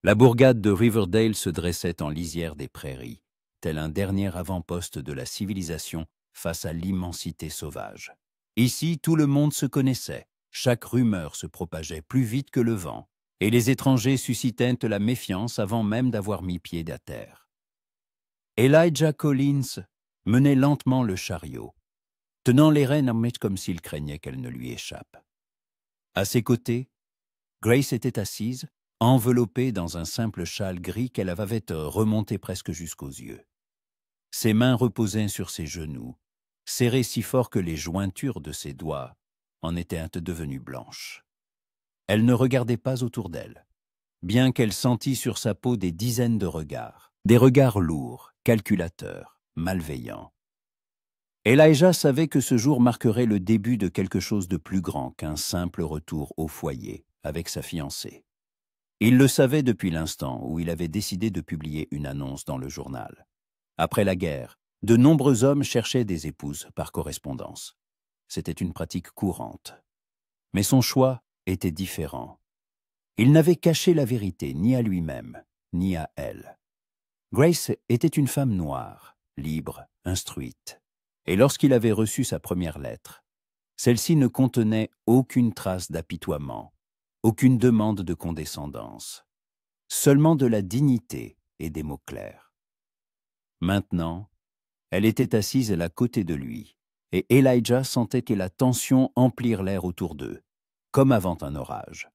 La bourgade de Riverdale se dressait en lisière des prairies, tel un dernier avant-poste de la civilisation face à l'immensité sauvage. Ici, tout le monde se connaissait, chaque rumeur se propageait plus vite que le vent, et les étrangers suscitaient la méfiance avant même d'avoir mis pied à terre. Elijah Collins menait lentement le chariot, tenant les rênes comme s'il craignait qu'elles ne lui échappent. À ses côtés, Grace était assise, enveloppée dans un simple châle gris qu'elle avait remonté presque jusqu'aux yeux. Ses mains reposaient sur ses genoux, serrées si fort que les jointures de ses doigts en étaient devenues blanches. Elle ne regardait pas autour d'elle, bien qu'elle sentît sur sa peau des dizaines de regards, des regards lourds, calculateurs, malveillants. Elijah savait que ce jour marquerait le début de quelque chose de plus grand qu'un simple retour au foyer avec sa fiancée. Il le savait depuis l'instant où il avait décidé de publier une annonce dans le journal. Après la guerre, de nombreux hommes cherchaient des épouses par correspondance. C'était une pratique courante. Mais son choix était différent. Il n'avait caché la vérité ni à lui-même, ni à elle. Grace était une femme noire, libre, instruite. Et lorsqu'il avait reçu sa première lettre, celle-ci ne contenait aucune trace d'apitoiement, aucune demande de condescendance, seulement de la dignité et des mots clairs. Maintenant, elle était assise à côté de lui, et Elijah sentait que la tension emplir l'air autour d'eux, comme avant un orage.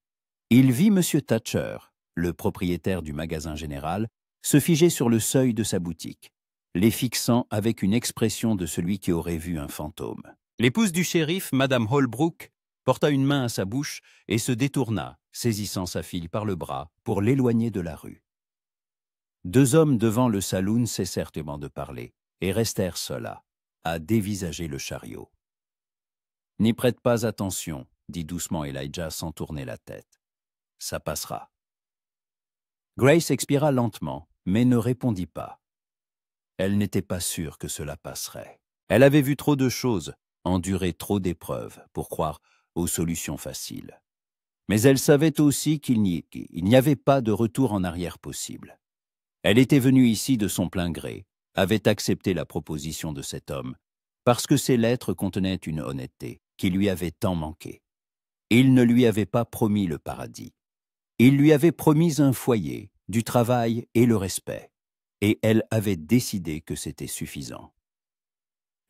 Il vit M. Thatcher, le propriétaire du magasin général, se figer sur le seuil de sa boutique, les fixant avec une expression de celui qui aurait vu un fantôme. L'épouse du shérif, Madame Holbrook, porta une main à sa bouche et se détourna, saisissant sa fille par le bras pour l'éloigner de la rue. Deux hommes devant le saloon cessèrent de parler et restèrent seuls là, à dévisager le chariot. « N'y prête pas attention, » dit doucement Elijah sans tourner la tête. « Ça passera. » Grace expira lentement, mais ne répondit pas. Elle n'était pas sûre que cela passerait. Elle avait vu trop de choses, enduré trop d'épreuves pour croire aux solutions faciles. Mais elle savait aussi qu'il n'y avait pas de retour en arrière possible. Elle était venue ici de son plein gré, avait accepté la proposition de cet homme, parce que ses lettres contenaient une honnêteté qui lui avait tant manqué. Il ne lui avait pas promis le paradis. Il lui avait promis un foyer, du travail et le respect, et elle avait décidé que c'était suffisant.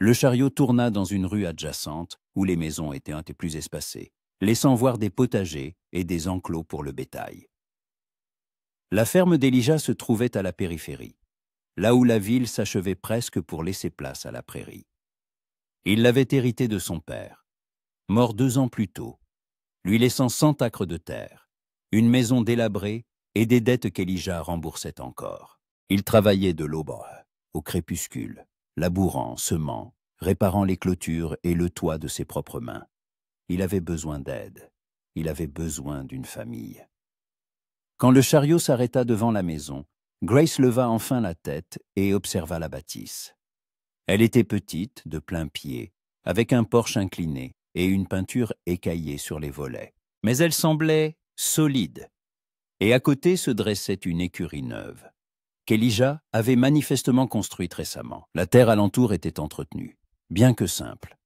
Le chariot tourna dans une rue adjacente où les maisons étaient un peu plus espacées, laissant voir des potagers et des enclos pour le bétail. La ferme d'Elijah se trouvait à la périphérie, là où la ville s'achevait presque pour laisser place à la prairie. Il l'avait hérité de son père, mort 2 ans plus tôt, lui laissant 100 acres de terre, une maison délabrée et des dettes qu'Elijah remboursait encore. Il travaillait de l'aube au crépuscule, labourant, semant, réparant les clôtures et le toit de ses propres mains. Il avait besoin d'aide, il avait besoin d'une famille. Quand le chariot s'arrêta devant la maison, Grace leva enfin la tête et observa la bâtisse. Elle était petite, de plein pied, avec un porche incliné et une peinture écaillée sur les volets. Mais elle semblait solide. Et à côté se dressait une écurie neuve, qu'Elijah avait manifestement construite récemment. La terre alentour était entretenue, bien que simple.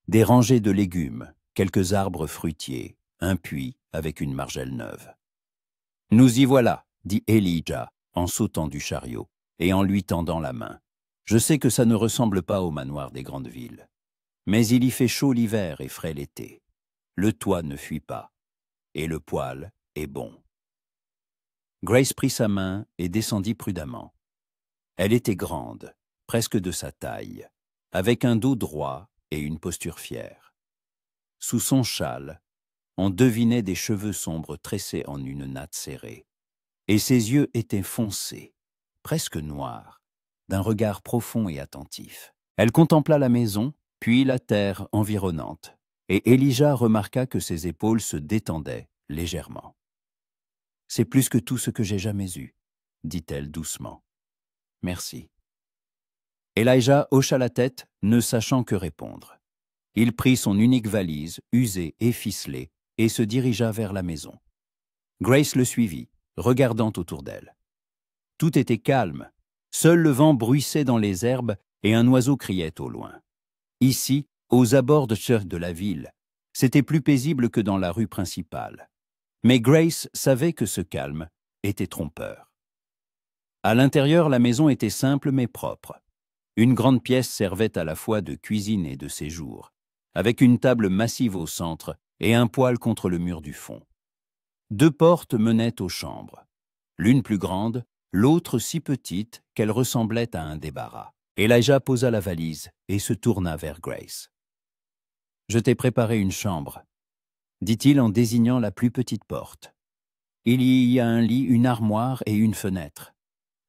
Des rangées de légumes, quelques arbres fruitiers, un puits avec une margelle neuve. « Nous y voilà, » dit Elijah, en sautant du chariot et en lui tendant la main. « Je sais que ça ne ressemble pas au manoir des grandes villes. Mais il y fait chaud l'hiver et frais l'été. Le toit ne fuit pas. Et le poêle est bon. » Grace prit sa main et descendit prudemment. Elle était grande, presque de sa taille, avec un dos droit et une posture fière. Sous son châle, on devinait des cheveux sombres tressés en une natte serrée. Et ses yeux étaient foncés, presque noirs, d'un regard profond et attentif. Elle contempla la maison, puis la terre environnante, et Elijah remarqua que ses épaules se détendaient légèrement. « C'est plus que tout ce que j'ai jamais eu, » dit-elle doucement. « Merci. » Elijah hocha la tête, ne sachant que répondre. Il prit son unique valise, usée et ficelée, et se dirigea vers la maison. Grace le suivit, regardant autour d'elle. Tout était calme. Seul le vent bruissait dans les herbes et un oiseau criait au loin. Ici, aux abords de la ville, c'était plus paisible que dans la rue principale. Mais Grace savait que ce calme était trompeur. À l'intérieur, la maison était simple mais propre. Une grande pièce servait à la fois de cuisine et de séjour, avec une table massive au centre et un poêle contre le mur du fond. 2 portes menaient aux chambres, l'une plus grande, l'autre si petite qu'elle ressemblait à un débarras. Elijah posa la valise et se tourna vers Grace. « Je t'ai préparé une chambre, » dit-il en désignant la plus petite porte. « Il y a un lit, une armoire et une fenêtre.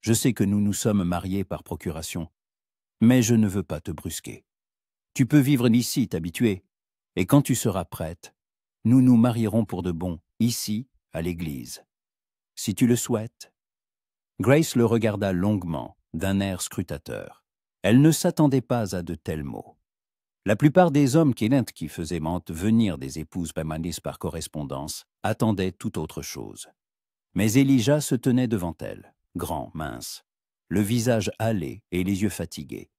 Je sais que nous nous sommes mariés par procuration, mais je ne veux pas te brusquer. Tu peux vivre ici, t'habituer, et quand tu seras prête, nous nous marierons pour de bon, ici, à l'église. Si tu le souhaites. » Grace le regarda longuement, d'un air scrutateur. Elle ne s'attendait pas à de tels mots. La plupart des hommes qui faisaient venir des épouses permanentes par correspondance attendaient tout autre chose. Mais Elijah se tenait devant elle, grand, mince, le visage hâlé et les yeux fatigués.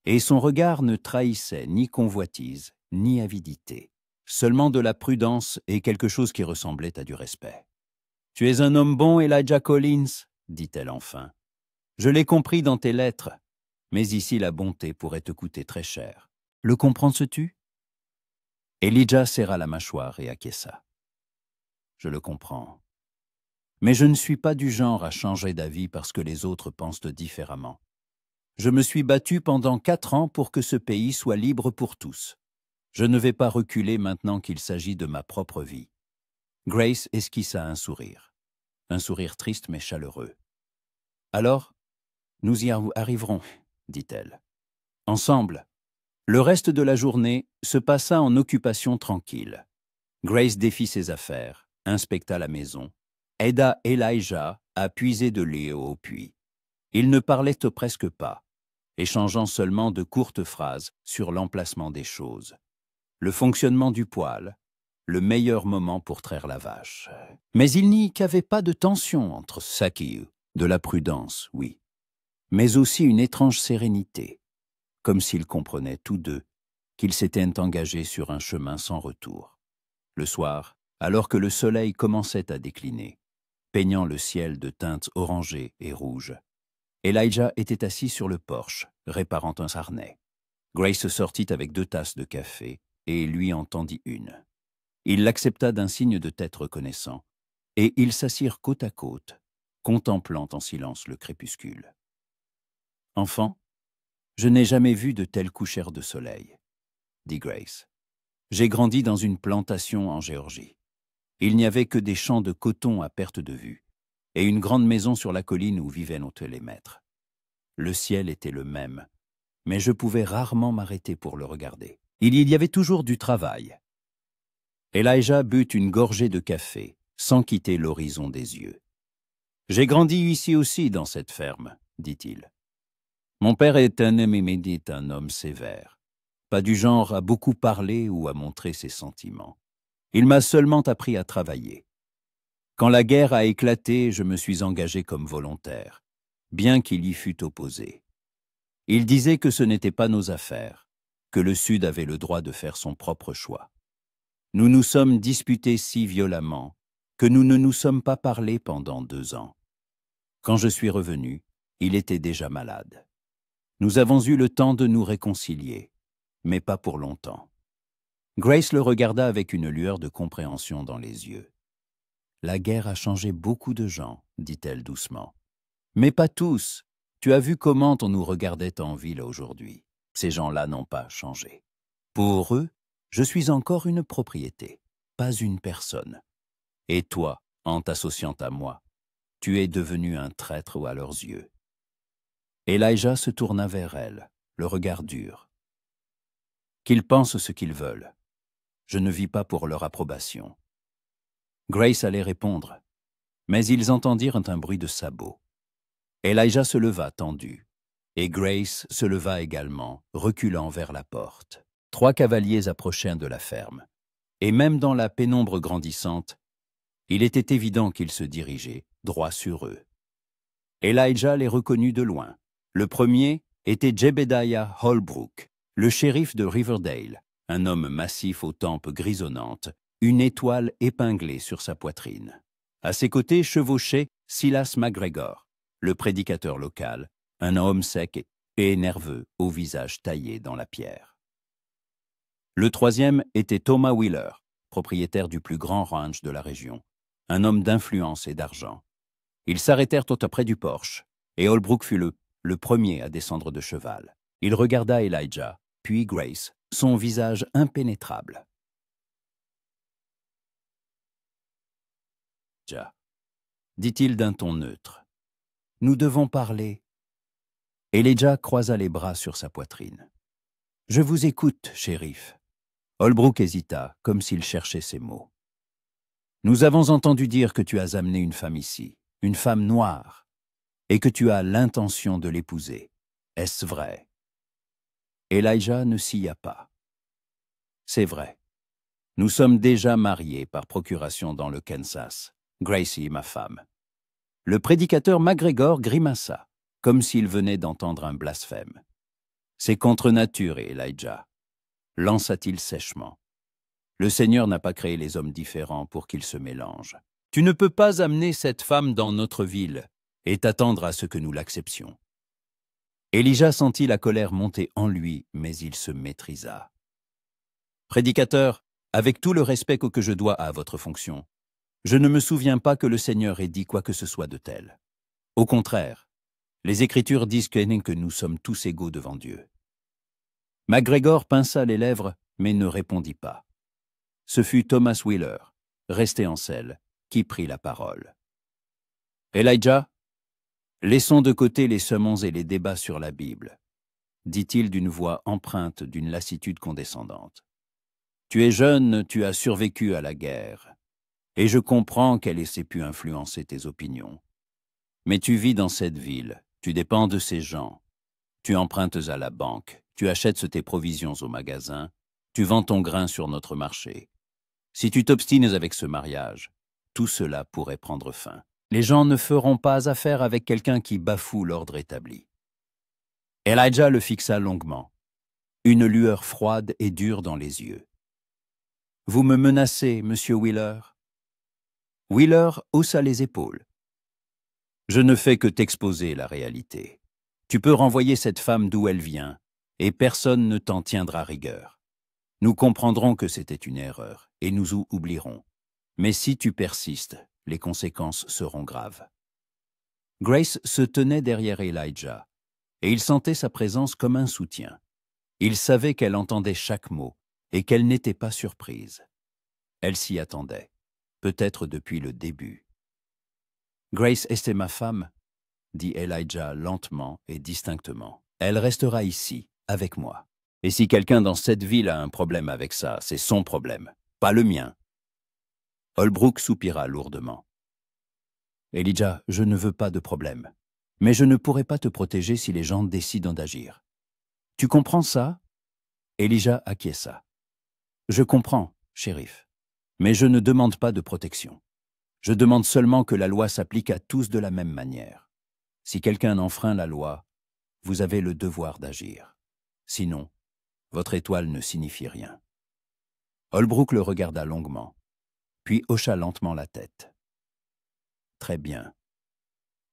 Et son regard ne trahissait ni convoitise, ni avidité, seulement de la prudence et quelque chose qui ressemblait à du respect. « Tu es un homme bon, Elijah Collins, » dit-elle enfin. « Je l'ai compris dans tes lettres, mais ici la bonté pourrait te coûter très cher. Le comprends-tu » Elijah serra la mâchoire et acquiesça. « Je le comprends. Mais je ne suis pas du genre à changer d'avis parce que les autres pensent différemment. Je me suis battu pendant 4 ans pour que ce pays soit libre pour tous. Je ne vais pas reculer maintenant qu'il s'agit de ma propre vie. » Grace esquissa un sourire triste mais chaleureux. « Alors, nous y arriverons, » dit-elle. Ensemble. Le reste de la journée se passa en occupation tranquille. Grace défit ses affaires, inspecta la maison, aida Elijah à puiser de l'eau au puits. Ils ne parlaient presque pas, échangeant seulement de courtes phrases sur l'emplacement des choses, le fonctionnement du poêle, le meilleur moment pour traire la vache. Mais il n'y avait pas de tension entre Sakiu, de la prudence, oui, mais aussi une étrange sérénité, comme s'ils comprenaient tous deux qu'ils s'étaient engagés sur un chemin sans retour. Le soir, alors que le soleil commençait à décliner, peignant le ciel de teintes orangées et rouges, Elijah était assis sur le porche, réparant un harnais. Grace sortit avec 2 tasses de café et lui en tendit une. Il l'accepta d'un signe de tête reconnaissant, et ils s'assirent côte à côte, contemplant en silence le crépuscule. « Enfant, je n'ai jamais vu de tel coucher de soleil, » dit Grace. « J'ai grandi dans une plantation en Géorgie. Il n'y avait que des champs de coton à perte de vue, et une grande maison sur la colline où vivaient nos télémètres. Le ciel était le même, mais je pouvais rarement m'arrêter pour le regarder. Il y avait toujours du travail. » Elijah but une gorgée de café, sans quitter l'horizon des yeux. « J'ai grandi ici aussi, dans cette ferme, » dit-il. « Mon père est un homme sévère, pas du genre à beaucoup parler ou à montrer ses sentiments. Il m'a seulement appris à travailler. Quand la guerre a éclaté, je me suis engagé comme volontaire, bien qu'il y fût opposé. Il disait que ce n'était pas nos affaires, que le Sud avait le droit de faire son propre choix. Nous nous sommes disputés si violemment que nous ne nous sommes pas parlé pendant 2 ans. Quand je suis revenu, il était déjà malade. Nous avons eu le temps de nous réconcilier, mais pas pour longtemps. » Grace le regarda avec une lueur de compréhension dans les yeux. « La guerre a changé beaucoup de gens, » dit-elle doucement. « Mais pas tous. Tu as vu comment on nous regardait en ville aujourd'hui. Ces gens-là n'ont pas changé. Pour eux, je suis encore une propriété, pas une personne. Et toi, en t'associant à moi, tu es devenu un traître à leurs yeux. » Elijah se tourna vers elle, le regard dur. « Qu'ils pensent ce qu'ils veulent. Je ne vis pas pour leur approbation. » Grace allait répondre, mais ils entendirent un bruit de sabots. Elijah se leva tendu, et Grace se leva également, reculant vers la porte. 3 cavaliers approchèrent de la ferme, et même dans la pénombre grandissante, il était évident qu'ils se dirigeaient droit sur eux. Elijah les reconnut de loin. Le premier était Jebediah Holbrook, le shérif de Riverdale, un homme massif aux tempes grisonnantes, une étoile épinglée sur sa poitrine. À ses côtés chevauchait Silas McGregor, le prédicateur local, un homme sec et nerveux au visage taillé dans la pierre. Le troisième était Thomas Wheeler, propriétaire du plus grand ranch de la région, un homme d'influence et d'argent. Ils s'arrêtèrent tout près du porche, et Holbrook fut le premier à descendre de cheval. Il regarda Elijah, puis Grace, son visage impénétrable. « Elijah, dit-il d'un ton neutre, nous devons parler. » Elijah croisa les bras sur sa poitrine. « Je vous écoute, shérif. » Holbrook hésita, comme s'il cherchait ses mots. « Nous avons entendu dire que tu as amené une femme ici, une femme noire, et que tu as l'intention de l'épouser. Est-ce vrai? » Elijah ne s'ya pas. « C'est vrai. Nous sommes déjà mariés par procuration dans le Kansas, Gracie, ma femme. » Le prédicateur McGregor grimaça, comme s'il venait d'entendre un blasphème. « C'est contre nature, Elijah, » lança-t-il sèchement. « Le Seigneur n'a pas créé les hommes différents pour qu'ils se mélangent. Tu ne peux pas amener cette femme dans notre ville et t'attendre à ce que nous l'acceptions. » Elijah sentit la colère monter en lui, mais il se maîtrisa. « Prédicateur, avec tout le respect que je dois à votre fonction, je ne me souviens pas que le Seigneur ait dit quoi que ce soit de tel. Au contraire, les Écritures disent que nous sommes tous égaux devant Dieu. » McGregor pinça les lèvres, mais ne répondit pas. Ce fut Thomas Wheeler, resté en selle, qui prit la parole. « Elijah, laissons de côté les sermons et les débats sur la Bible, » dit-il d'une voix empreinte d'une lassitude condescendante. « Tu es jeune, tu as survécu à la guerre, et je comprends qu'elle ait pu influencer tes opinions. Mais tu vis dans cette ville, tu dépends de ces gens, tu empruntes à la banque, tu achètes tes provisions au magasin, tu vends ton grain sur notre marché. Si tu t'obstines avec ce mariage, tout cela pourrait prendre fin. Les gens ne feront pas affaire avec quelqu'un qui bafoue l'ordre établi. » Elijah le fixa longuement, une lueur froide et dure dans les yeux. « Vous me menacez, monsieur Wheeler ?» Wheeler haussa les épaules. « Je ne fais que t'exposer la réalité. Tu peux renvoyer cette femme d'où elle vient, et personne ne t'en tiendra rigueur. Nous comprendrons que c'était une erreur, et nous oublierons. Mais si tu persistes, les conséquences seront graves. » Grace se tenait derrière Elijah, et il sentait sa présence comme un soutien. Il savait qu'elle entendait chaque mot, et qu'elle n'était pas surprise. Elle s'y attendait, peut-être depuis le début. « Grace est ma femme, » dit Elijah lentement et distinctement. « Elle restera ici, avec moi. Et si quelqu'un dans cette ville a un problème avec ça, c'est son problème, pas le mien. » Holbrook soupira lourdement. « Elijah, je ne veux pas de problème, mais je ne pourrai pas te protéger si les gens décident d'agir. Tu comprends ça ?» Elijah acquiesça. « Je comprends, shérif, mais je ne demande pas de protection. Je demande seulement que la loi s'applique à tous de la même manière. Si quelqu'un enfreint la loi, vous avez le devoir d'agir. Sinon, votre étoile ne signifie rien. » Holbrook le regarda longuement, puis hocha lentement la tête. « Très bien.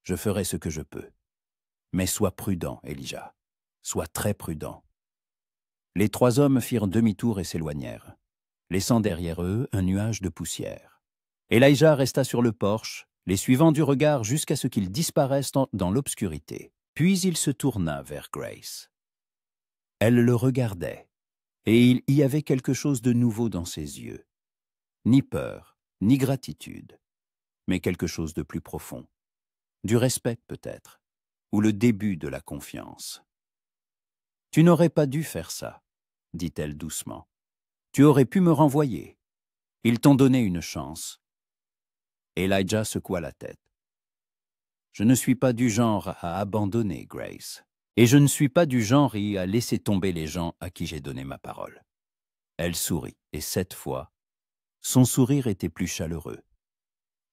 Je ferai ce que je peux. Mais sois prudent, Elijah. Sois très prudent. » Les trois hommes firent demi-tour et s'éloignèrent, laissant derrière eux un nuage de poussière. Elijah resta sur le porche, les suivant du regard jusqu'à ce qu'ils disparaissent dans l'obscurité. Puis il se tourna vers Grace. Elle le regardait, et il y avait quelque chose de nouveau dans ses yeux. Ni peur, ni gratitude, mais quelque chose de plus profond. Du respect peut-être, ou le début de la confiance. « Tu n'aurais pas dû faire ça, » dit-elle doucement. « Tu aurais pu me renvoyer. Ils t'ont donné une chance. » Elijah secoua la tête. « Je ne suis pas du genre à abandonner, Grace, et je ne suis pas du genre à laisser tomber les gens à qui j'ai donné ma parole. » Elle sourit, et cette fois, son sourire était plus chaleureux.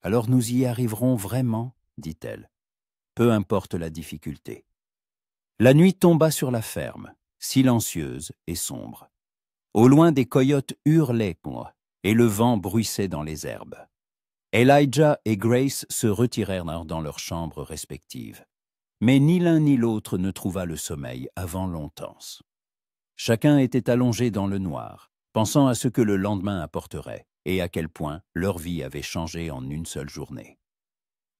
Alors nous y arriverons vraiment, dit-elle. Peu importe la difficulté. La nuit tomba sur la ferme, silencieuse et sombre. Au loin, des coyotes hurlaient et le vent bruissait dans les herbes. Elijah et Grace se retirèrent dans leurs chambres respectives. Mais ni l'un ni l'autre ne trouva le sommeil avant longtemps. Chacun était allongé dans le noir, pensant à ce que le lendemain apporterait et à quel point leur vie avait changé en une seule journée.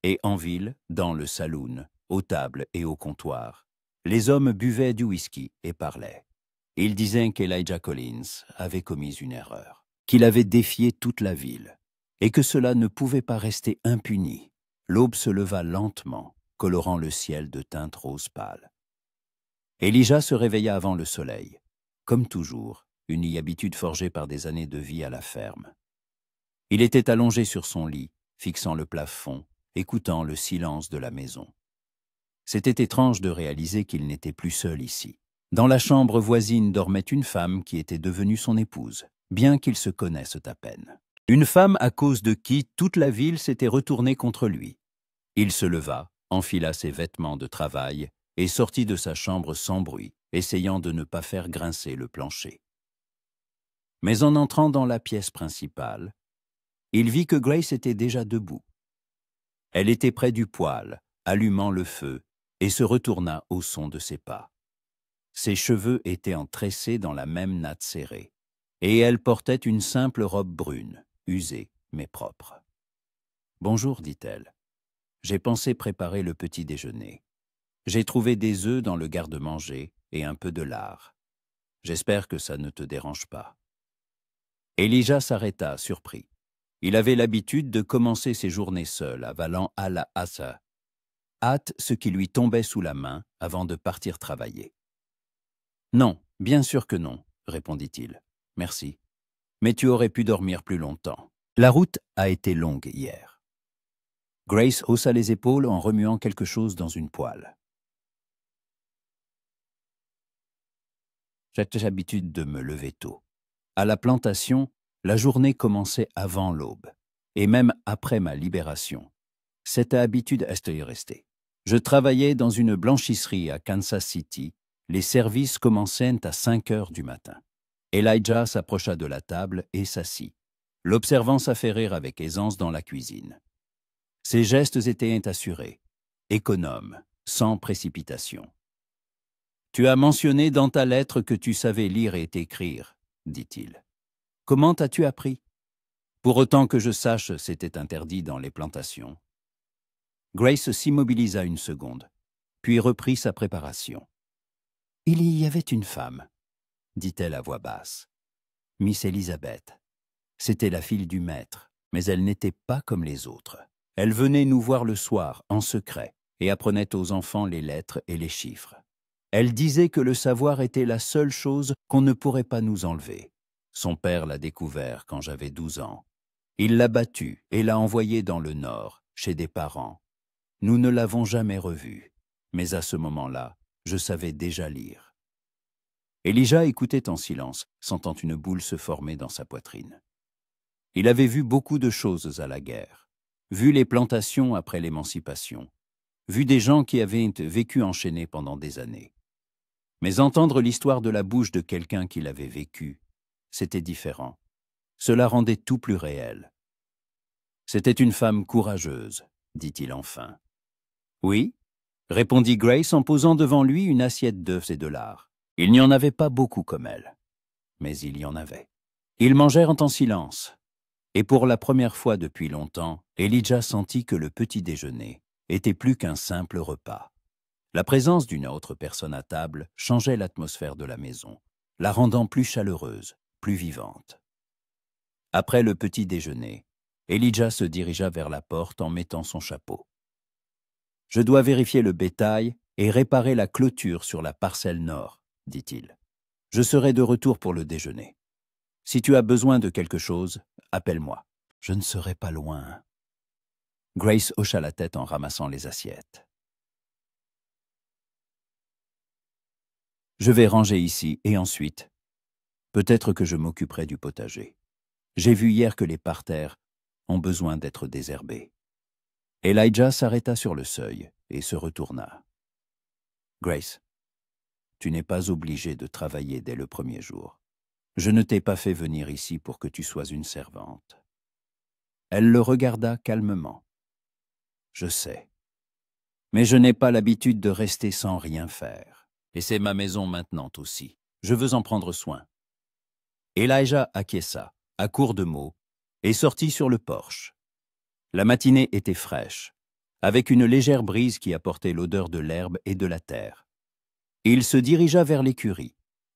Et en ville, dans le saloon, aux tables et au comptoir, les hommes buvaient du whisky et parlaient. Ils disaient qu'Elijah Collins avait commis une erreur, qu'il avait défié toute la ville, et que cela ne pouvait pas rester impuni. L'aube se leva lentement, colorant le ciel de teinte rose pâle. Elijah se réveilla avant le soleil, comme toujours, une habitude forgée par des années de vie à la ferme. Il était allongé sur son lit, fixant le plafond, écoutant le silence de la maison. C'était étrange de réaliser qu'il n'était plus seul ici. Dans la chambre voisine dormait une femme qui était devenue son épouse, bien qu'ils se connaissent à peine. Une femme à cause de qui toute la ville s'était retournée contre lui. Il se leva, enfila ses vêtements de travail et sortit de sa chambre sans bruit, essayant de ne pas faire grincer le plancher. Mais en entrant dans la pièce principale, il vit que Grace était déjà debout. Elle était près du poêle, allumant le feu, et se retourna au son de ses pas. Ses cheveux étaient entressés dans la même natte serrée, et elle portait une simple robe brune, usée mais propre. « Bonjour, dit-elle. J'ai pensé préparer le petit déjeuner. J'ai trouvé des œufs dans le garde-manger et un peu de lard. J'espère que ça ne te dérange pas. » Elijah s'arrêta, surpris. Il avait l'habitude de commencer ses journées seul, avalant à la hâte ce qui lui tombait sous la main avant de partir travailler. « Non, bien sûr que non, » répondit-il. « Merci. Mais tu aurais pu dormir plus longtemps. La route a été longue hier. » Grace haussa les épaules en remuant quelque chose dans une poêle. « J'ai l'habitude de me lever tôt. À la plantation, la journée commençait avant l'aube, et même après ma libération. Cette habitude est restée. Je travaillais dans une blanchisserie à Kansas City. Les services commençaient à 5 heures du matin. Elijah s'approcha de la table et s'assit, l'observant s'affairer avec aisance dans la cuisine. Ses gestes étaient assurés, économes, sans précipitation. « Tu as mentionné dans ta lettre que tu savais lire et écrire, » dit-il. « Comment as-tu appris ? Pour autant que je sache, c'était interdit dans les plantations. » Grace s'immobilisa une seconde, puis reprit sa préparation. « Il y avait une femme, » dit-elle à voix basse. « Miss Elizabeth. C'était la fille du maître, mais elle n'était pas comme les autres. Elle venait nous voir le soir, en secret, et apprenait aux enfants les lettres et les chiffres. Elle disait que le savoir était la seule chose qu'on ne pourrait pas nous enlever. Son père l'a découvert quand j'avais 12 ans. Il l'a battue et l'a envoyée dans le Nord, chez des parents. Nous ne l'avons jamais revue, mais à ce moment-là, je savais déjà lire. » Elijah écoutait en silence, sentant une boule se former dans sa poitrine. Il avait vu beaucoup de choses à la guerre, vu les plantations après l'émancipation, vu des gens qui avaient vécu enchaînés pendant des années. Mais entendre l'histoire de la bouche de quelqu'un qui l'avait vécu, c'était différent. Cela rendait tout plus réel. « C'était une femme courageuse, » dit-il enfin. « Oui, » répondit Grace en posant devant lui une assiette d'œufs et de lard. Il n'y en avait pas beaucoup comme elle, mais il y en avait. Ils mangèrent en silence, et pour la première fois depuis longtemps, Elijah sentit que le petit déjeuner était plus qu'un simple repas. La présence d'une autre personne à table changeait l'atmosphère de la maison, la rendant plus chaleureuse, plus vivante. Après le petit déjeuner, Elijah se dirigea vers la porte en mettant son chapeau. « Je dois vérifier le bétail et réparer la clôture sur la parcelle nord, » dit-il. « Je serai de retour pour le déjeuner. Si tu as besoin de quelque chose, appelle-moi. Je ne serai pas loin. » Grace hocha la tête en ramassant les assiettes. « Je vais ranger ici et ensuite, peut-être que je m'occuperai du potager. J'ai vu hier que les parterres ont besoin d'être désherbés. Elijah s'arrêta sur le seuil et se retourna. « Grace, tu n'es pas obligée de travailler dès le premier jour. Je ne t'ai pas fait venir ici pour que tu sois une servante. » Elle le regarda calmement. « Je sais. Mais je n'ai pas l'habitude de rester sans rien faire. Et c'est ma maison maintenant aussi. Je veux en prendre soin. » Elijah acquiesça, à court de mots, et sortit sur le porche. La matinée était fraîche, avec une légère brise qui apportait l'odeur de l'herbe et de la terre. Il se dirigea vers l'écurie,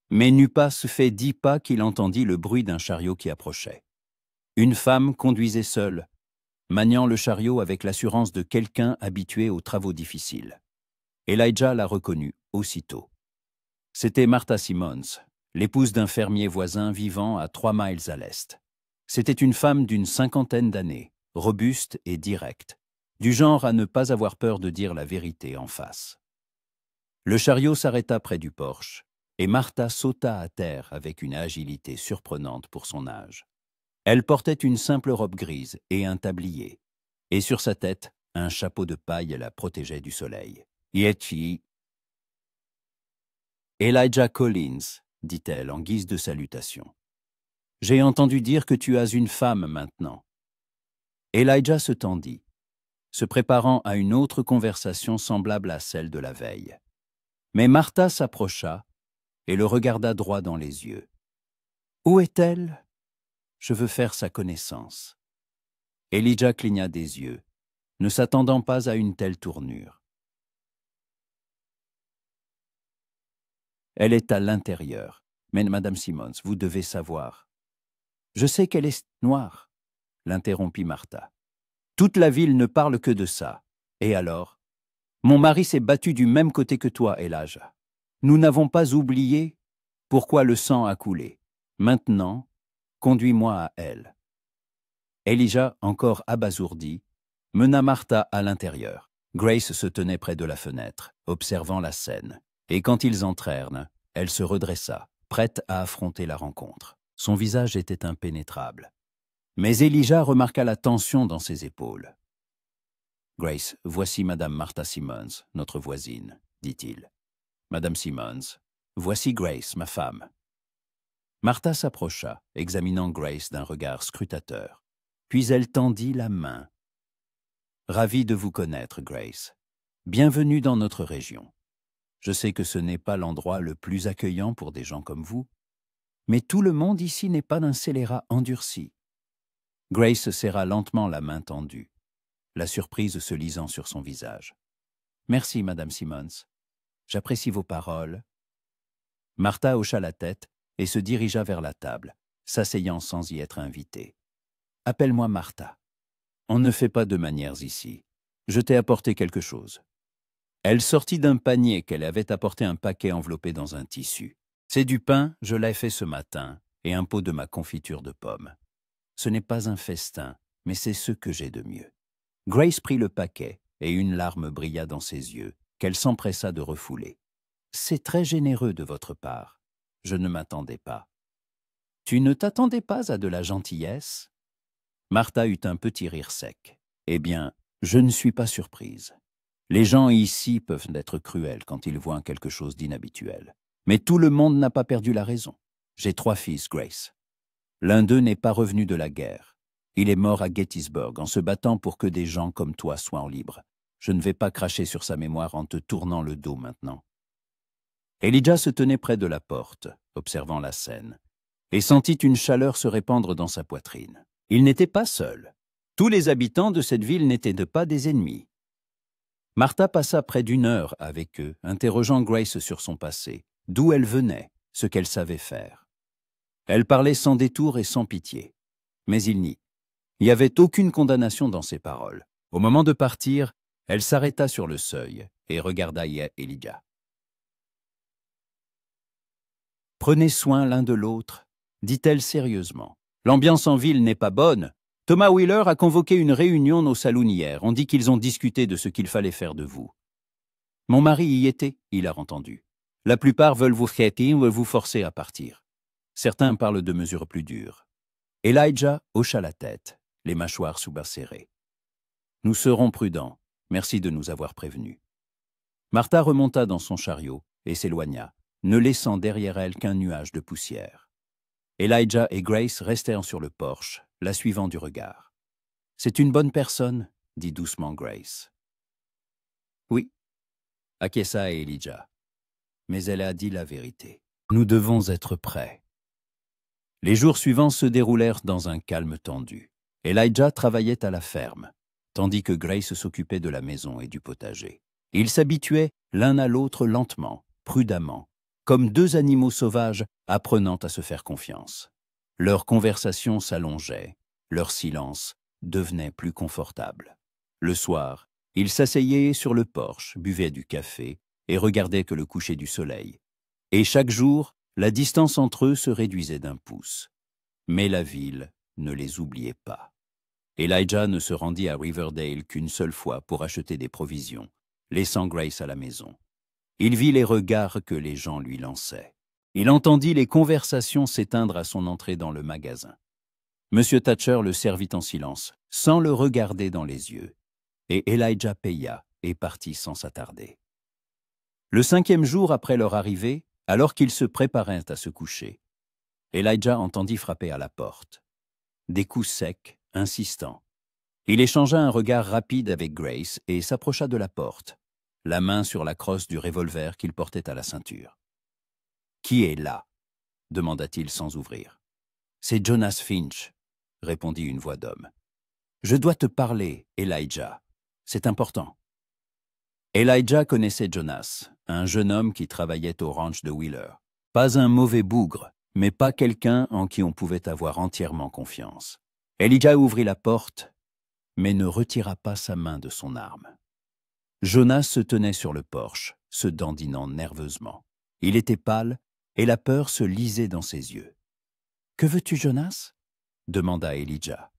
mais n'eut pas fait 10 pas qu'il entendit le bruit d'un chariot qui approchait. Une femme conduisait seule, maniant le chariot avec l'assurance de quelqu'un habitué aux travaux difficiles. Elijah la reconnut aussitôt. C'était Martha Simmons, l'épouse d'un fermier voisin vivant à 3 miles à l'est. C'était une femme d'une 50aine d'années, robuste et directe, du genre à ne pas avoir peur de dire la vérité en face. Le chariot s'arrêta près du porche, et Martha sauta à terre avec une agilité surprenante pour son âge. Elle portait une simple robe grise et un tablier, et sur sa tête, un chapeau de paille la protégeait du soleil. « Yeti !»« Elijah Collins », dit-elle en guise de salutation. « J'ai entendu dire que tu as une femme maintenant. » Elijah se tendit, se préparant à une autre conversation semblable à celle de la veille. Mais Martha s'approcha et le regarda droit dans les yeux. « Où est-elle ? Je veux faire sa connaissance. » Elijah cligna des yeux, ne s'attendant pas à une telle tournure. « Elle est à l'intérieur. Mais Madame Simmons, vous devez savoir. »« Je sais qu'elle est noire, » l'interrompit Martha. « Toute la ville ne parle que de ça. Et alors ? Mon mari s'est battu du même côté que toi, Elijah. Nous n'avons pas oublié pourquoi le sang a coulé. Maintenant, conduis-moi à elle. » Elijah, encore abasourdi, mena Martha à l'intérieur. Grace se tenait près de la fenêtre, observant la scène. Et quand ils entrèrent, elle se redressa, prête à affronter la rencontre. Son visage était impénétrable. Mais Elijah remarqua la tension dans ses épaules. « Grace, voici Madame Martha Simmons, notre voisine, » dit-il. « Madame Simmons, voici Grace, ma femme. » Martha s'approcha, examinant Grace d'un regard scrutateur. Puis elle tendit la main. « Ravi de vous connaître, Grace. Bienvenue dans notre région. Je sais que ce n'est pas l'endroit le plus accueillant pour des gens comme vous, mais tout le monde ici n'est pas d'un scélérat endurci. » Grace serra lentement la main tendue, la surprise se lisant sur son visage. « Merci, Madame Simmons. J'apprécie vos paroles. » Martha hocha la tête et se dirigea vers la table, s'asseyant sans y être invitée. « Appelle-moi Martha. On ne fait pas de manières ici. Je t'ai apporté quelque chose. » Elle sortit d'un panier qu'elle avait apporté un paquet enveloppé dans un tissu. « C'est du pain, je l'ai fait ce matin, et un pot de ma confiture de pommes. Ce n'est pas un festin, mais c'est ce que j'ai de mieux. » Grace prit le paquet, et une larme brilla dans ses yeux, qu'elle s'empressa de refouler. « C'est très généreux de votre part. Je ne m'attendais pas. »« Tu ne t'attendais pas à de la gentillesse ?» Martha eut un petit rire sec. « Eh bien, je ne suis pas surprise. Les gens ici peuvent être cruels quand ils voient quelque chose d'inhabituel. Mais tout le monde n'a pas perdu la raison. J'ai 3 fils, Grace. L'un d'eux n'est pas revenu de la guerre. Il est mort à Gettysburg en se battant pour que des gens comme toi soient libres. Je ne vais pas cracher sur sa mémoire en te tournant le dos maintenant. » Elijah se tenait près de la porte, observant la scène, et sentit une chaleur se répandre dans sa poitrine. Il n'était pas seul. Tous les habitants de cette ville n'étaient pas des ennemis. Martha passa près d'1 heure avec eux, interrogeant Grace sur son passé, d'où elle venait, ce qu'elle savait faire. Elle parlait sans détour et sans pitié. Mais il n'y avait aucune condamnation dans ses paroles. Au moment de partir, elle s'arrêta sur le seuil et regarda Elijah. « Prenez soin l'un de l'autre, » dit-elle sérieusement. « L'ambiance en ville n'est pas bonne. Thomas Wheeler a convoqué une réunion au saloon hier. On dit qu'ils ont discuté de ce qu'il fallait faire de vous. Mon mari y était, il a entendu. La plupart veulent vous quitter ou veulent vous forcer à partir. Certains parlent de mesures plus dures. » Elijah hocha la tête, les mâchoires sous-bas serrées. « Nous serons prudents. Merci de nous avoir prévenus. » Martha remonta dans son chariot et s'éloigna, ne laissant derrière elle qu'un nuage de poussière. Elijah et Grace restèrent sur le porche, la suivant du regard. « C'est une bonne personne, » dit doucement Grace. « Oui, » acquiesça Elijah. Mais elle a dit la vérité. Nous devons être prêts. Les jours suivants se déroulèrent dans un calme tendu. Elijah travaillait à la ferme, tandis que Grace s'occupait de la maison et du potager. Ils s'habituaient l'un à l'autre lentement, prudemment, comme deux animaux sauvages apprenant à se faire confiance. Leur conversation s'allongeait, leur silence devenait plus confortable. Le soir, ils s'asseyaient sur le porche, buvaient du café et regardaient que le coucher du soleil. Et chaque jour, la distance entre eux se réduisait d'1 pouce. Mais la ville ne les oubliait pas. Elijah ne se rendit à Riverdale qu'une seule fois pour acheter des provisions, laissant Grace à la maison. Il vit les regards que les gens lui lançaient. Il entendit les conversations s'éteindre à son entrée dans le magasin. M. Thatcher le servit en silence, sans le regarder dans les yeux, et Elijah paya et partit sans s'attarder. Le 5e jour après leur arrivée, alors qu'ils se préparaient à se coucher, Elijah entendit frapper à la porte. Des coups secs, insistants. Il échangea un regard rapide avec Grace et s'approcha de la porte, la main sur la crosse du revolver qu'il portait à la ceinture. « Qui est là ?» demanda-t-il sans ouvrir. « C'est Jonas Finch », répondit une voix d'homme. « Je dois te parler, Elijah. C'est important. » Elijah connaissait Jonas, un jeune homme qui travaillait au ranch de Wheeler. Pas un mauvais bougre, mais pas quelqu'un en qui on pouvait avoir entièrement confiance. Elijah ouvrit la porte, mais ne retira pas sa main de son arme. Jonas se tenait sur le porche, se dandinant nerveusement. Il était pâle et la peur se lisait dans ses yeux. « Que veux-tu, Jonas ?» demanda Elijah.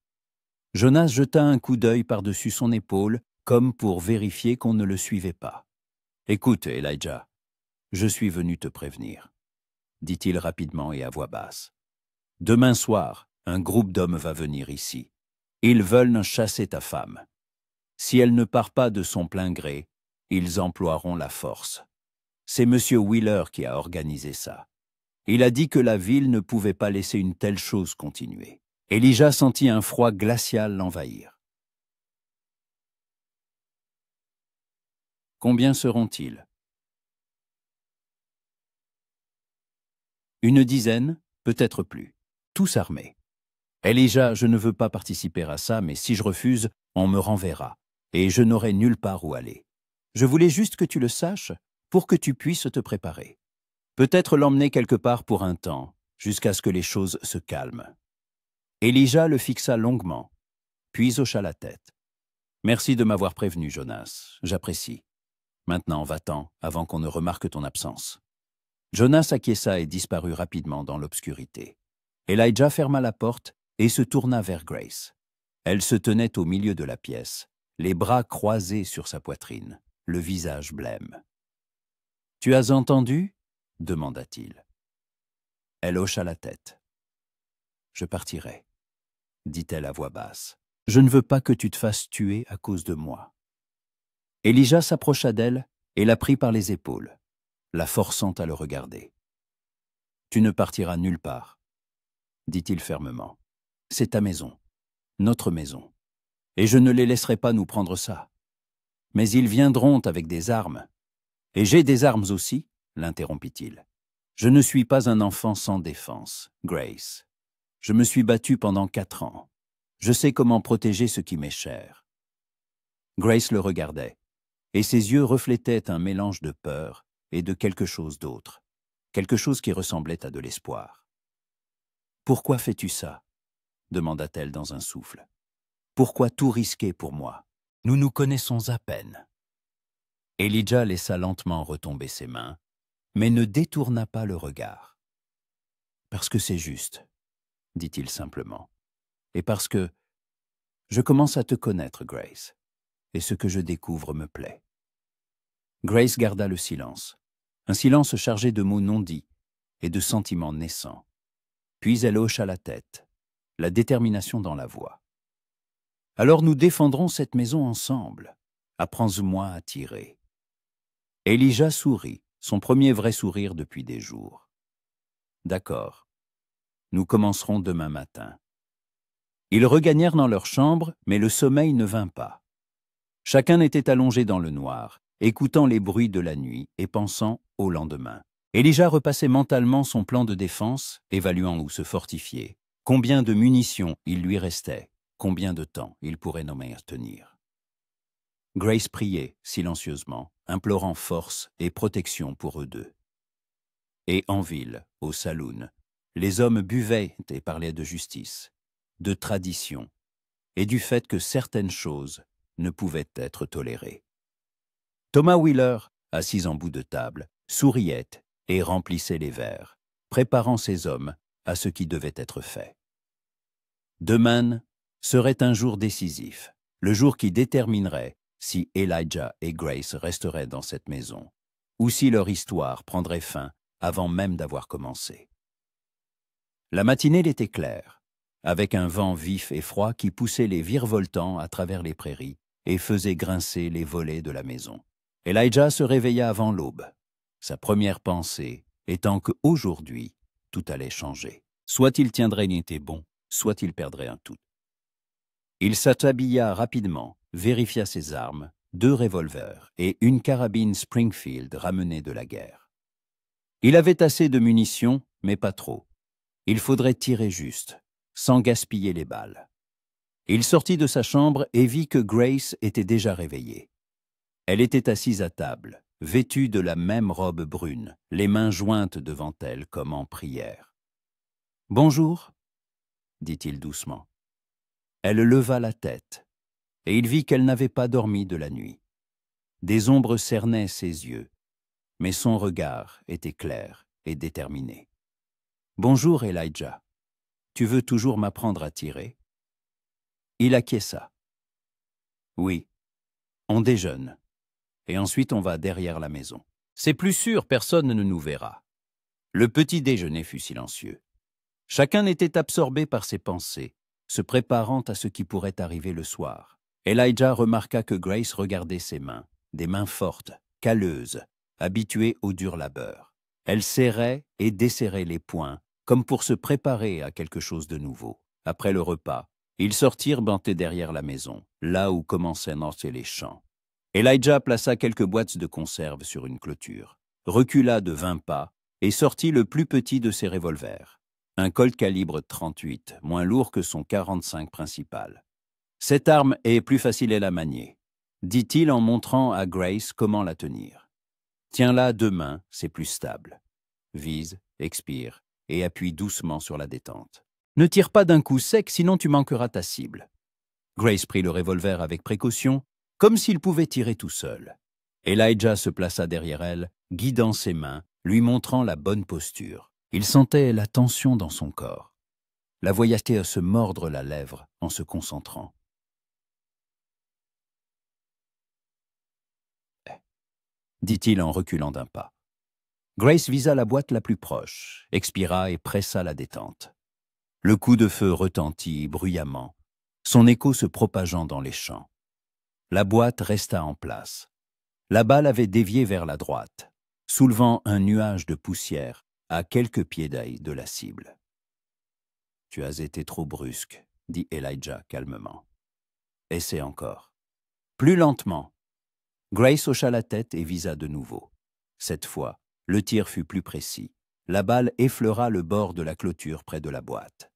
Jonas jeta un coup d'œil par-dessus son épaule, comme pour vérifier qu'on ne le suivait pas. « Écoute, Elijah, je suis venu te prévenir, » dit-il rapidement et à voix basse. « Demain soir, un groupe d'hommes va venir ici. Ils veulent chasser ta femme. Si elle ne part pas de son plein gré, ils emploieront la force. C'est M. Wheeler qui a organisé ça. Il a dit que la ville ne pouvait pas laisser une telle chose continuer. » Elijah sentit un froid glacial l'envahir. Combien seront-ils? Une dizaine, peut-être plus, tous armés. Elijah, je ne veux pas participer à ça, mais si je refuse, on me renverra, et je n'aurai nulle part où aller. Je voulais juste que tu le saches, pour que tu puisses te préparer. Peut-être l'emmener quelque part pour un temps, jusqu'à ce que les choses se calment. Elijah le fixa longuement, puis hocha la tête. « Merci de m'avoir prévenu, Jonas, j'apprécie. Maintenant, va-t'en, avant qu'on ne remarque ton absence. » Jonas acquiesça et disparut rapidement dans l'obscurité. Elijah ferma la porte et se tourna vers Grace. Elle se tenait au milieu de la pièce, les bras croisés sur sa poitrine, le visage blême. « Tu as entendu ?» demanda-t-il. Elle hocha la tête. « Je partirai, » dit-elle à voix basse. « Je ne veux pas que tu te fasses tuer à cause de moi. » Elijah s'approcha d'elle et la prit par les épaules, la forçant à le regarder. « Tu ne partiras nulle part, » dit-il fermement. « C'est ta maison, notre maison, et je ne les laisserai pas nous prendre ça. Mais ils viendront avec des armes. Et j'ai des armes aussi, » l'interrompit-il. « Je ne suis pas un enfant sans défense, Grace. Je me suis battu pendant 4 ans. Je sais comment protéger ce qui m'est cher. » Grace le regardait, et ses yeux reflétaient un mélange de peur et de quelque chose d'autre, quelque chose qui ressemblait à de l'espoir. « Pourquoi fais-tu ça ?» demanda-t-elle dans un souffle. « Pourquoi tout risquer pour moi? Nous nous connaissons à peine. » Elijah laissa lentement retomber ses mains, mais ne détourna pas le regard. « Parce que c'est juste, » dit-il simplement, « et parce que je commence à te connaître, Grace, et ce que je découvre me plaît. » Grace garda le silence, un silence chargé de mots non dits et de sentiments naissants. Puis elle hocha la tête, la détermination dans la voix. Alors nous défendrons cette maison ensemble. Apprends-moi à tirer. » Elijah sourit, son premier vrai sourire depuis des jours. « D'accord. Nous commencerons demain matin. » Ils regagnèrent dans leur chambre, mais le sommeil ne vint pas. Chacun était allongé dans le noir, écoutant les bruits de la nuit et pensant au lendemain. Elijah repassait mentalement son plan de défense, évaluant où se fortifier, combien de munitions il lui restait, combien de temps il pourrait en maintenir. Grace priait silencieusement, implorant force et protection pour eux deux. Et en ville, au saloon, les hommes buvaient et parlaient de justice, de tradition et du fait que certaines choses ne pouvaient être tolérées. Thomas Wheeler, assis en bout de table, souriait et remplissait les verres, préparant ses hommes à ce qui devait être fait. Demain serait un jour décisif, le jour qui déterminerait si Elijah et Grace resteraient dans cette maison, ou si leur histoire prendrait fin avant même d'avoir commencé. La matinée était claire, avec un vent vif et froid qui poussait les virevoltants à travers les prairies et faisait grincer les volets de la maison. Elijah se réveilla avant l'aube, sa première pensée étant qu'aujourd'hui, tout allait changer. Soit il tiendrait l'été bon, soit il perdrait un tout. Il s'habilla rapidement, vérifia ses armes, 2 revolvers et une carabine Springfield ramenée de la guerre. Il avait assez de munitions, mais pas trop. Il faudrait tirer juste, sans gaspiller les balles. Il sortit de sa chambre et vit que Grace était déjà réveillée. Elle était assise à table, vêtue de la même robe brune, les mains jointes devant elle comme en prière. « Bonjour, » dit-il doucement. Elle leva la tête, et il vit qu'elle n'avait pas dormi de la nuit. Des ombres cernaient ses yeux, mais son regard était clair et déterminé. « Bonjour, Elijah. Tu veux toujours m'apprendre à tirer ?» Il acquiesça. « Oui, on déjeune, et ensuite on va derrière la maison. C'est plus sûr, personne ne nous verra. » Le petit déjeuner fut silencieux. Chacun était absorbé par ses pensées, se préparant à ce qui pourrait arriver le soir. Elijah remarqua que Grace regardait ses mains, des mains fortes, calleuses, habituées au dur labeur. Elle serrait et desserrait les poings, comme pour se préparer à quelque chose de nouveau. Après le repas, ils sortirent bantés derrière la maison, là où commençaient nancer les champs. Elijah plaça quelques boîtes de conserve sur une clôture, recula de 20 pas et sortit le plus petit de ses revolvers. Un Colt calibre 38, moins lourd que son 45 principal. « Cette arme est plus facile à la manier, » dit-il en montrant à Grace comment la tenir. « Tiens-la 2 mains, c'est plus stable. Vise, expire et appuie doucement sur la détente. Ne tire pas d'un coup sec, sinon tu manqueras ta cible. » Grace prit le revolver avec précaution, comme s'il pouvait tirer tout seul. Elijah se plaça derrière elle, guidant ses mains, lui montrant la bonne posture. Il sentait la tension dans son corps. La voyait se mordre la lèvre en se concentrant. « dit-il en reculant d'un pas. Grace visa la boîte la plus proche, expira et pressa la détente. Le coup de feu retentit bruyamment, son écho se propageant dans les champs. La boîte resta en place. La balle avait dévié vers la droite, soulevant un nuage de poussière à quelques pieds de la cible. « Tu as été trop brusque, » dit Elijah calmement. « Essaie encore. » Plus lentement. Grace hocha la tête et visa de nouveau. Cette fois, le tir fut plus précis. La balle effleura le bord de la clôture près de la boîte.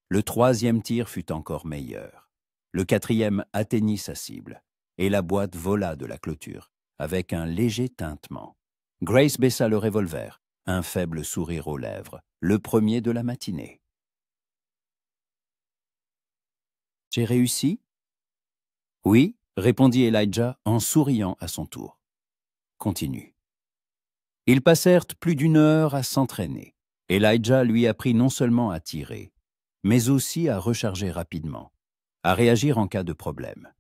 Le 3e tir fut encore meilleur. Le 4e atteignit sa cible, et la boîte vola de la clôture, avec un léger tintement. Grace baissa le revolver, un faible sourire aux lèvres, le premier de la matinée. « J'ai réussi ?» « Oui, » répondit Elijah en souriant à son tour. « Continue. » Ils passèrent plus d'1 heure à s'entraîner. Elijah lui apprit non seulement à tirer, mais aussi à recharger rapidement, à réagir en cas de problème.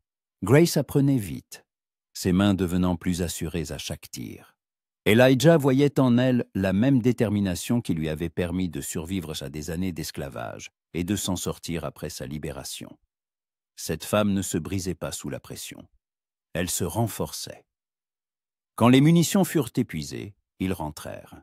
Grace apprenait vite, ses mains devenant plus assurées à chaque tir. Elijah voyait en elle la même détermination qui lui avait permis de survivre à des années d'esclavage et de s'en sortir après sa libération. Cette femme ne se brisait pas sous la pression. Elle se renforçait. Quand les munitions furent épuisées, ils rentrèrent.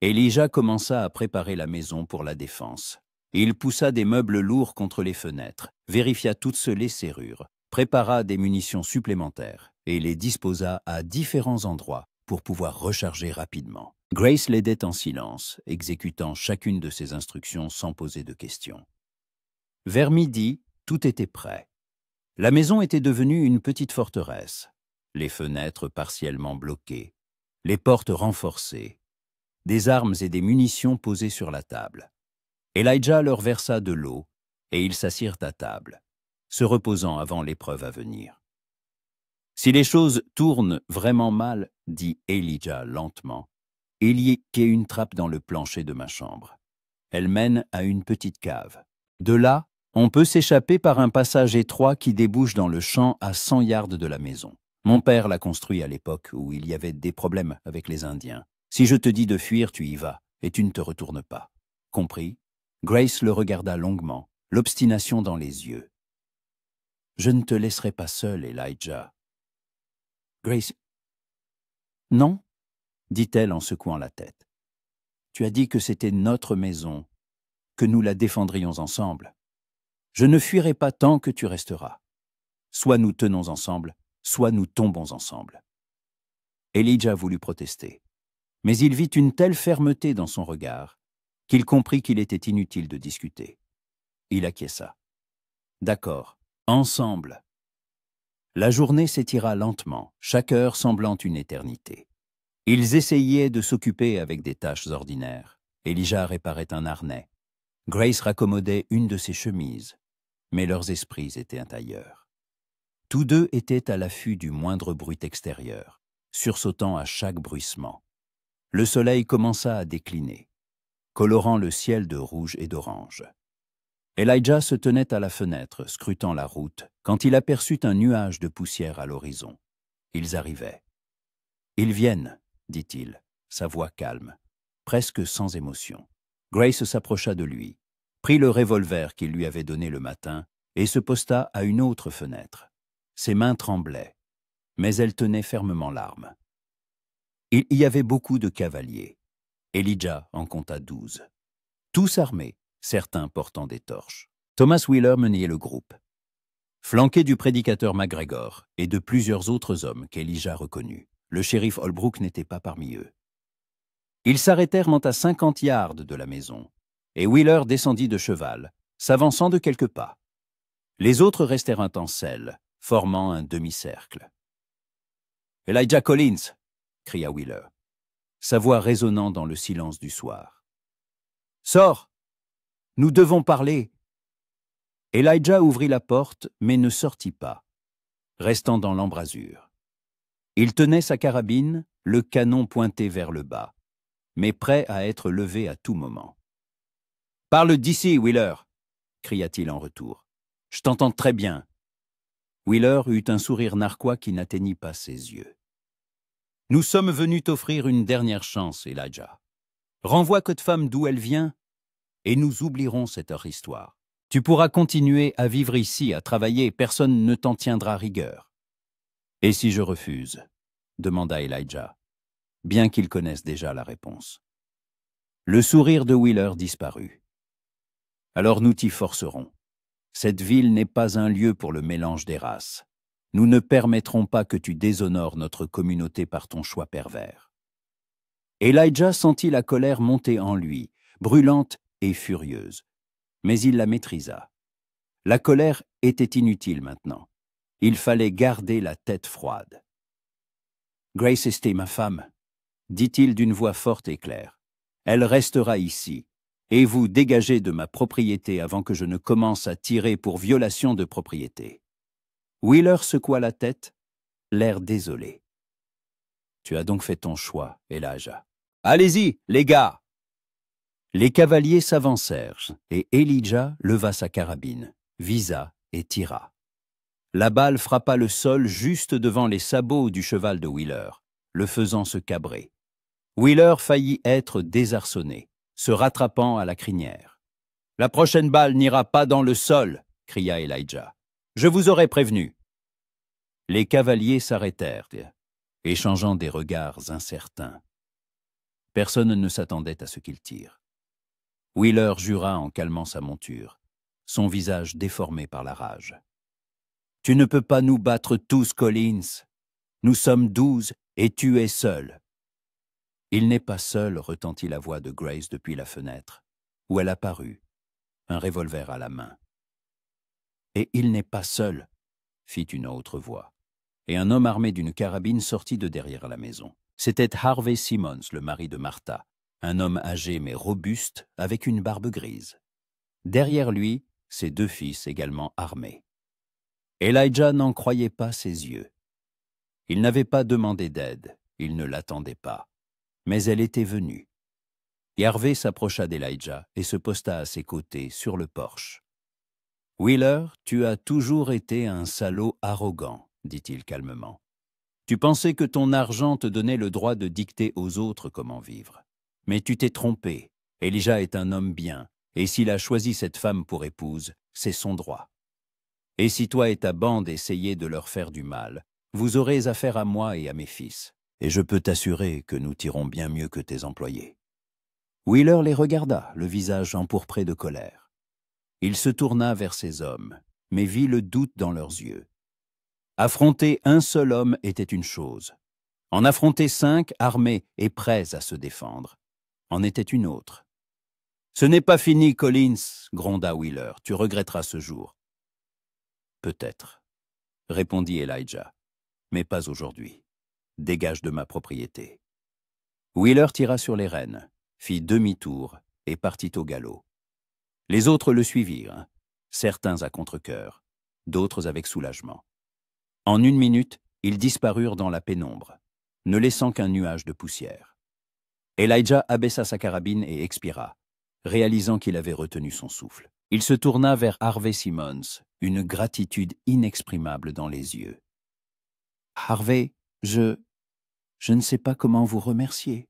Elijah commença à préparer la maison pour la défense. Il poussa des meubles lourds contre les fenêtres, vérifia toutes les serrures, prépara des munitions supplémentaires et les disposa à différents endroits pour pouvoir recharger rapidement. Grace l'aidait en silence, exécutant chacune de ses instructions sans poser de questions. Vers midi, tout était prêt. La maison était devenue une petite forteresse. Les fenêtres partiellement bloquées, les portes renforcées, des armes et des munitions posées sur la table. Elijah leur versa de l'eau et ils s'assirent à table, se reposant avant l'épreuve à venir. « Si les choses tournent vraiment mal, dit Elijah lentement, il y a une trappe dans le plancher de ma chambre. Elle mène à une petite cave. De là, on peut s'échapper par un passage étroit qui débouche dans le champ à 100 yards de la maison. Mon père l'a construit à l'époque où il y avait des problèmes avec les Indiens. Si je te dis de fuir, tu y vas, et tu ne te retournes pas. Compris ?» Grace le regarda longuement, l'obstination dans les yeux. « Je ne te laisserai pas seul, Elijah. » Grace. « Non, dit-elle en secouant la tête. Tu as dit que c'était notre maison, que nous la défendrions ensemble. Je ne fuirai pas tant que tu resteras. Soit nous tenons ensemble, soit nous tombons ensemble. » Elijah voulut protester, mais il vit une telle fermeté dans son regard qu'il comprit qu'il était inutile de discuter. Il acquiesça. « D'accord, ensemble. » La journée s'étira lentement, chaque heure semblant une éternité. Ils essayaient de s'occuper avec des tâches ordinaires. Elijah réparait un harnais. Grace raccommodait une de ses chemises, mais leurs esprits étaient ailleurs. Tous deux étaient à l'affût du moindre bruit extérieur, sursautant à chaque bruissement. Le soleil commença à décliner, colorant le ciel de rouge et d'orange. Elijah se tenait à la fenêtre, scrutant la route, quand il aperçut un nuage de poussière à l'horizon. Ils arrivaient. « Ils viennent, » dit-il, sa voix calme, presque sans émotion. Grace s'approcha de lui, prit le revolver qu'il lui avait donné le matin et se posta à une autre fenêtre. Ses mains tremblaient, mais elle tenait fermement l'arme. Il y avait beaucoup de cavaliers. Elijah en compta 12. Tous armés, certains portant des torches. Thomas Wheeler menait le groupe, flanqué du prédicateur McGregor et de plusieurs autres hommes qu'Elijah reconnut. Le shérif Holbrook n'était pas parmi eux. Ils s'arrêtèrent à 50 yards de la maison, et Wheeler descendit de cheval, s'avançant de quelques pas. Les autres restèrent en selle, formant un demi-cercle. « Elijah Collins !» cria Wheeler, sa voix résonnant dans le silence du soir. « Sors! Nous devons parler !» Elijah ouvrit la porte, mais ne sortit pas, restant dans l'embrasure. Il tenait sa carabine, le canon pointé vers le bas, mais prêt à être levé à tout moment. « Parle d'ici, Wheeler !» cria-t-il en retour. « Je t'entends très bien. » Wheeler eut un sourire narquois qui n'atteignit pas ses yeux. « Nous sommes venus t'offrir une dernière chance, Elijah. Renvoie cette femme d'où elle vient, et nous oublierons cette histoire. Tu pourras continuer à vivre ici, à travailler, personne ne t'en tiendra rigueur. » « Et si je refuse ?» demanda Elijah, bien qu'il connaisse déjà la réponse. Le sourire de Wheeler disparut. « Alors nous t'y forcerons. Cette ville n'est pas un lieu pour le mélange des races. Nous ne permettrons pas que tu déshonores notre communauté par ton choix pervers. » Elijah sentit la colère monter en lui, brûlante et furieuse, mais il la maîtrisa. La colère était inutile maintenant. Il fallait garder la tête froide. « Grace était ma femme, » dit-il d'une voix forte et claire. « Elle restera ici, et vous dégagez de ma propriété avant que je ne commence à tirer pour violation de propriété. » Wheeler secoua la tête, l'air désolé. « Tu as donc fait ton choix, Elijah. Allez-y, les gars !» Les cavaliers s'avancèrent, et Elijah leva sa carabine, visa et tira. La balle frappa le sol juste devant les sabots du cheval de Wheeler, le faisant se cabrer. Wheeler faillit être désarçonné, se rattrapant à la crinière. « La prochaine balle n'ira pas dans le sol !» cria Elijah. Je vous aurais prévenu. Les cavaliers s'arrêtèrent, échangeant des regards incertains. Personne ne s'attendait à ce qu'ils tirent. Wheeler jura en calmant sa monture, son visage déformé par la rage. « Tu ne peux pas nous battre tous, Collins. Nous sommes 12 et tu es seul. » « Il n'est pas seul, » retentit la voix de Grace depuis la fenêtre, où elle apparut, un revolver à la main. « Et il n'est pas seul, » fit une autre voix, et un homme armé d'une carabine sortit de derrière la maison. C'était Harvey Simmons, le mari de Martha, un homme âgé mais robuste, avec une barbe grise. Derrière lui, ses 2 fils également armés. Elijah n'en croyait pas ses yeux. Il n'avait pas demandé d'aide, il ne l'attendait pas. Mais elle était venue. Et Harvey s'approcha d'Elijah et se posta à ses côtés sur le porche. « Wheeler, tu as toujours été un salaud arrogant, » dit-il calmement. « Tu pensais que ton argent te donnait le droit de dicter aux autres comment vivre. Mais tu t'es trompé. Elijah est un homme bien, et s'il a choisi cette femme pour épouse, c'est son droit. Et si toi et ta bande essayez de leur faire du mal, vous aurez affaire à moi et à mes fils. Et je peux t'assurer que nous tirons bien mieux que tes employés. » Wheeler les regarda, le visage empourpré de colère. Il se tourna vers ses hommes, mais vit le doute dans leurs yeux. Affronter un seul homme était une chose. En affronter 5 armés et prêts à se défendre en était une autre. « Ce n'est pas fini, Collins, » gronda Wheeler. « Tu regretteras ce jour. »« Peut-être, » répondit Elijah, « mais pas aujourd'hui. Dégage de ma propriété. » Wheeler tira sur les rênes, fit demi-tour et partit au galop. Les autres le suivirent, certains à contre-cœur, d'autres avec soulagement. En 1 minute, ils disparurent dans la pénombre, ne laissant qu'un nuage de poussière. Elijah abaissa sa carabine et expira, réalisant qu'il avait retenu son souffle. Il se tourna vers Harvey Simmons, une gratitude inexprimable dans les yeux. « Harvey, je ne sais pas comment vous remercier. »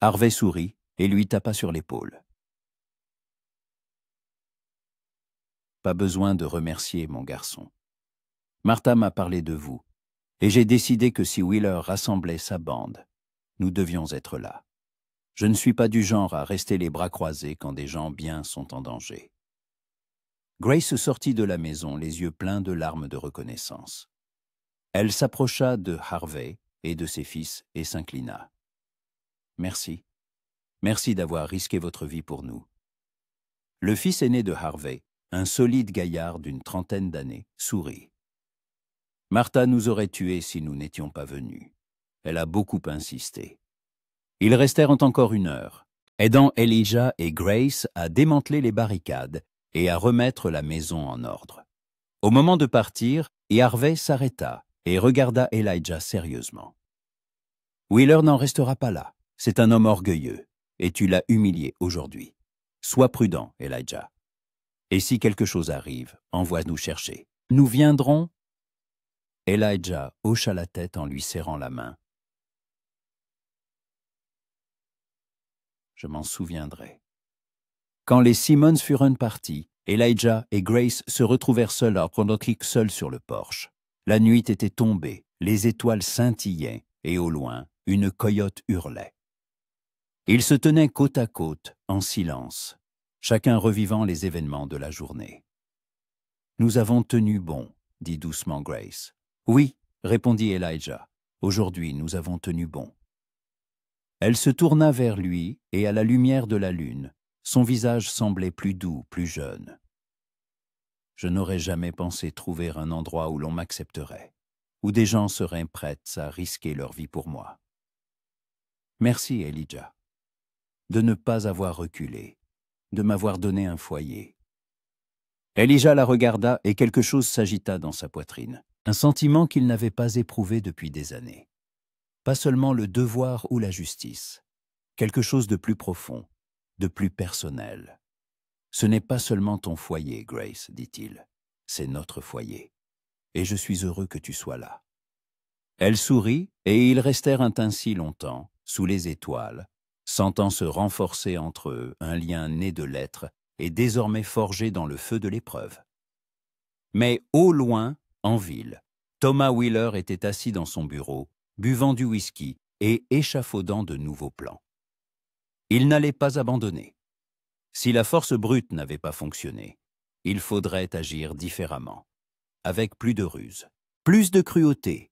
Harvey sourit et lui tapa sur l'épaule. « Pas besoin de remercier, mon garçon. Martha m'a parlé de vous, et j'ai décidé que si Wheeler rassemblait sa bande, nous devions être là. Je ne suis pas du genre à rester les bras croisés quand des gens bien sont en danger. » Grace sortit de la maison, les yeux pleins de larmes de reconnaissance. Elle s'approcha de Harvey et de ses fils et s'inclina. « Merci. Merci d'avoir risqué votre vie pour nous. » Le fils aîné de Harvey, un solide gaillard d'une 30aine d'années, sourit. « Martha nous aurait tués si nous n'étions pas venus. Elle a beaucoup insisté. » Ils restèrent encore 1 heure, aidant Elijah et Grace à démanteler les barricades et à remettre la maison en ordre. Au moment de partir, Harvey s'arrêta et regarda Elijah sérieusement. « Wheeler n'en restera pas là. C'est un homme orgueilleux, et tu l'as humilié aujourd'hui. Sois prudent, Elijah. Et si quelque chose arrive, envoie-nous chercher. Nous viendrons. » Elijah hocha la tête en lui serrant la main. « Je m'en souviendrai. » Quand les Simmons furent partis, Elijah et Grace se retrouvèrent seuls à Prondotrick, seuls sur le porche. La nuit était tombée, les étoiles scintillaient, et au loin, une coyote hurlait. Ils se tenaient côte à côte, en silence, chacun revivant les événements de la journée. « Nous avons tenu bon, » dit doucement Grace. « Oui, » répondit Elijah. « Aujourd'hui, nous avons tenu bon. » Elle se tourna vers lui, et à la lumière de la lune, son visage semblait plus doux, plus jeune. « Je n'aurais jamais pensé trouver un endroit où l'on m'accepterait, où des gens seraient prêts à risquer leur vie pour moi. Merci, Elijah, de ne pas avoir reculé, de m'avoir donné un foyer. » Elijah la regarda et quelque chose s'agita dans sa poitrine, un sentiment qu'il n'avait pas éprouvé depuis des années. Pas seulement le devoir ou la justice, quelque chose de plus profond, de plus personnel. « Ce n'est pas seulement ton foyer, Grace, dit-il, c'est notre foyer. Et je suis heureux que tu sois là. » Elle sourit, et ils restèrent ainsi longtemps, sous les étoiles, sentant se renforcer entre eux un lien né de l'être et désormais forgé dans le feu de l'épreuve. Mais au loin, en ville, Thomas Wheeler était assis dans son bureau, buvant du whisky et échafaudant de nouveaux plans. Il n'allait pas abandonner. Si la force brute n'avait pas fonctionné, il faudrait agir différemment, avec plus de ruse, plus de cruauté.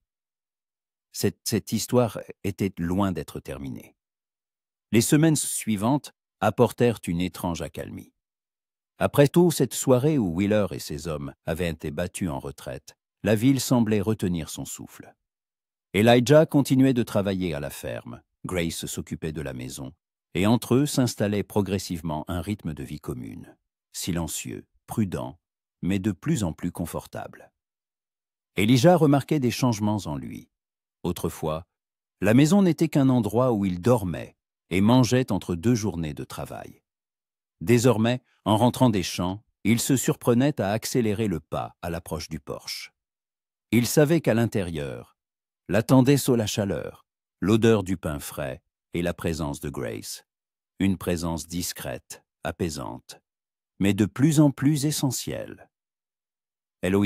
Cette histoire était loin d'être terminée. Les semaines suivantes apportèrent une étrange accalmie. Après tout, cette soirée où Wheeler et ses hommes avaient été battus en retraite, la ville semblait retenir son souffle. Elijah continuait de travailler à la ferme, Grace s'occupait de la maison, et entre eux s'installait progressivement un rythme de vie commune, silencieux, prudent, mais de plus en plus confortable. Elijah remarquait des changements en lui. Autrefois, la maison n'était qu'un endroit où il dormait et mangeait entre 2 journées de travail. Désormais, en rentrant des champs, il se surprenait à accélérer le pas à l'approche du porche. Il savait qu'à l'intérieur, l'attendait la chaleur, l'odeur du pain frais et la présence de Grace. Une présence discrète, apaisante, mais de plus en plus essentielle. Elle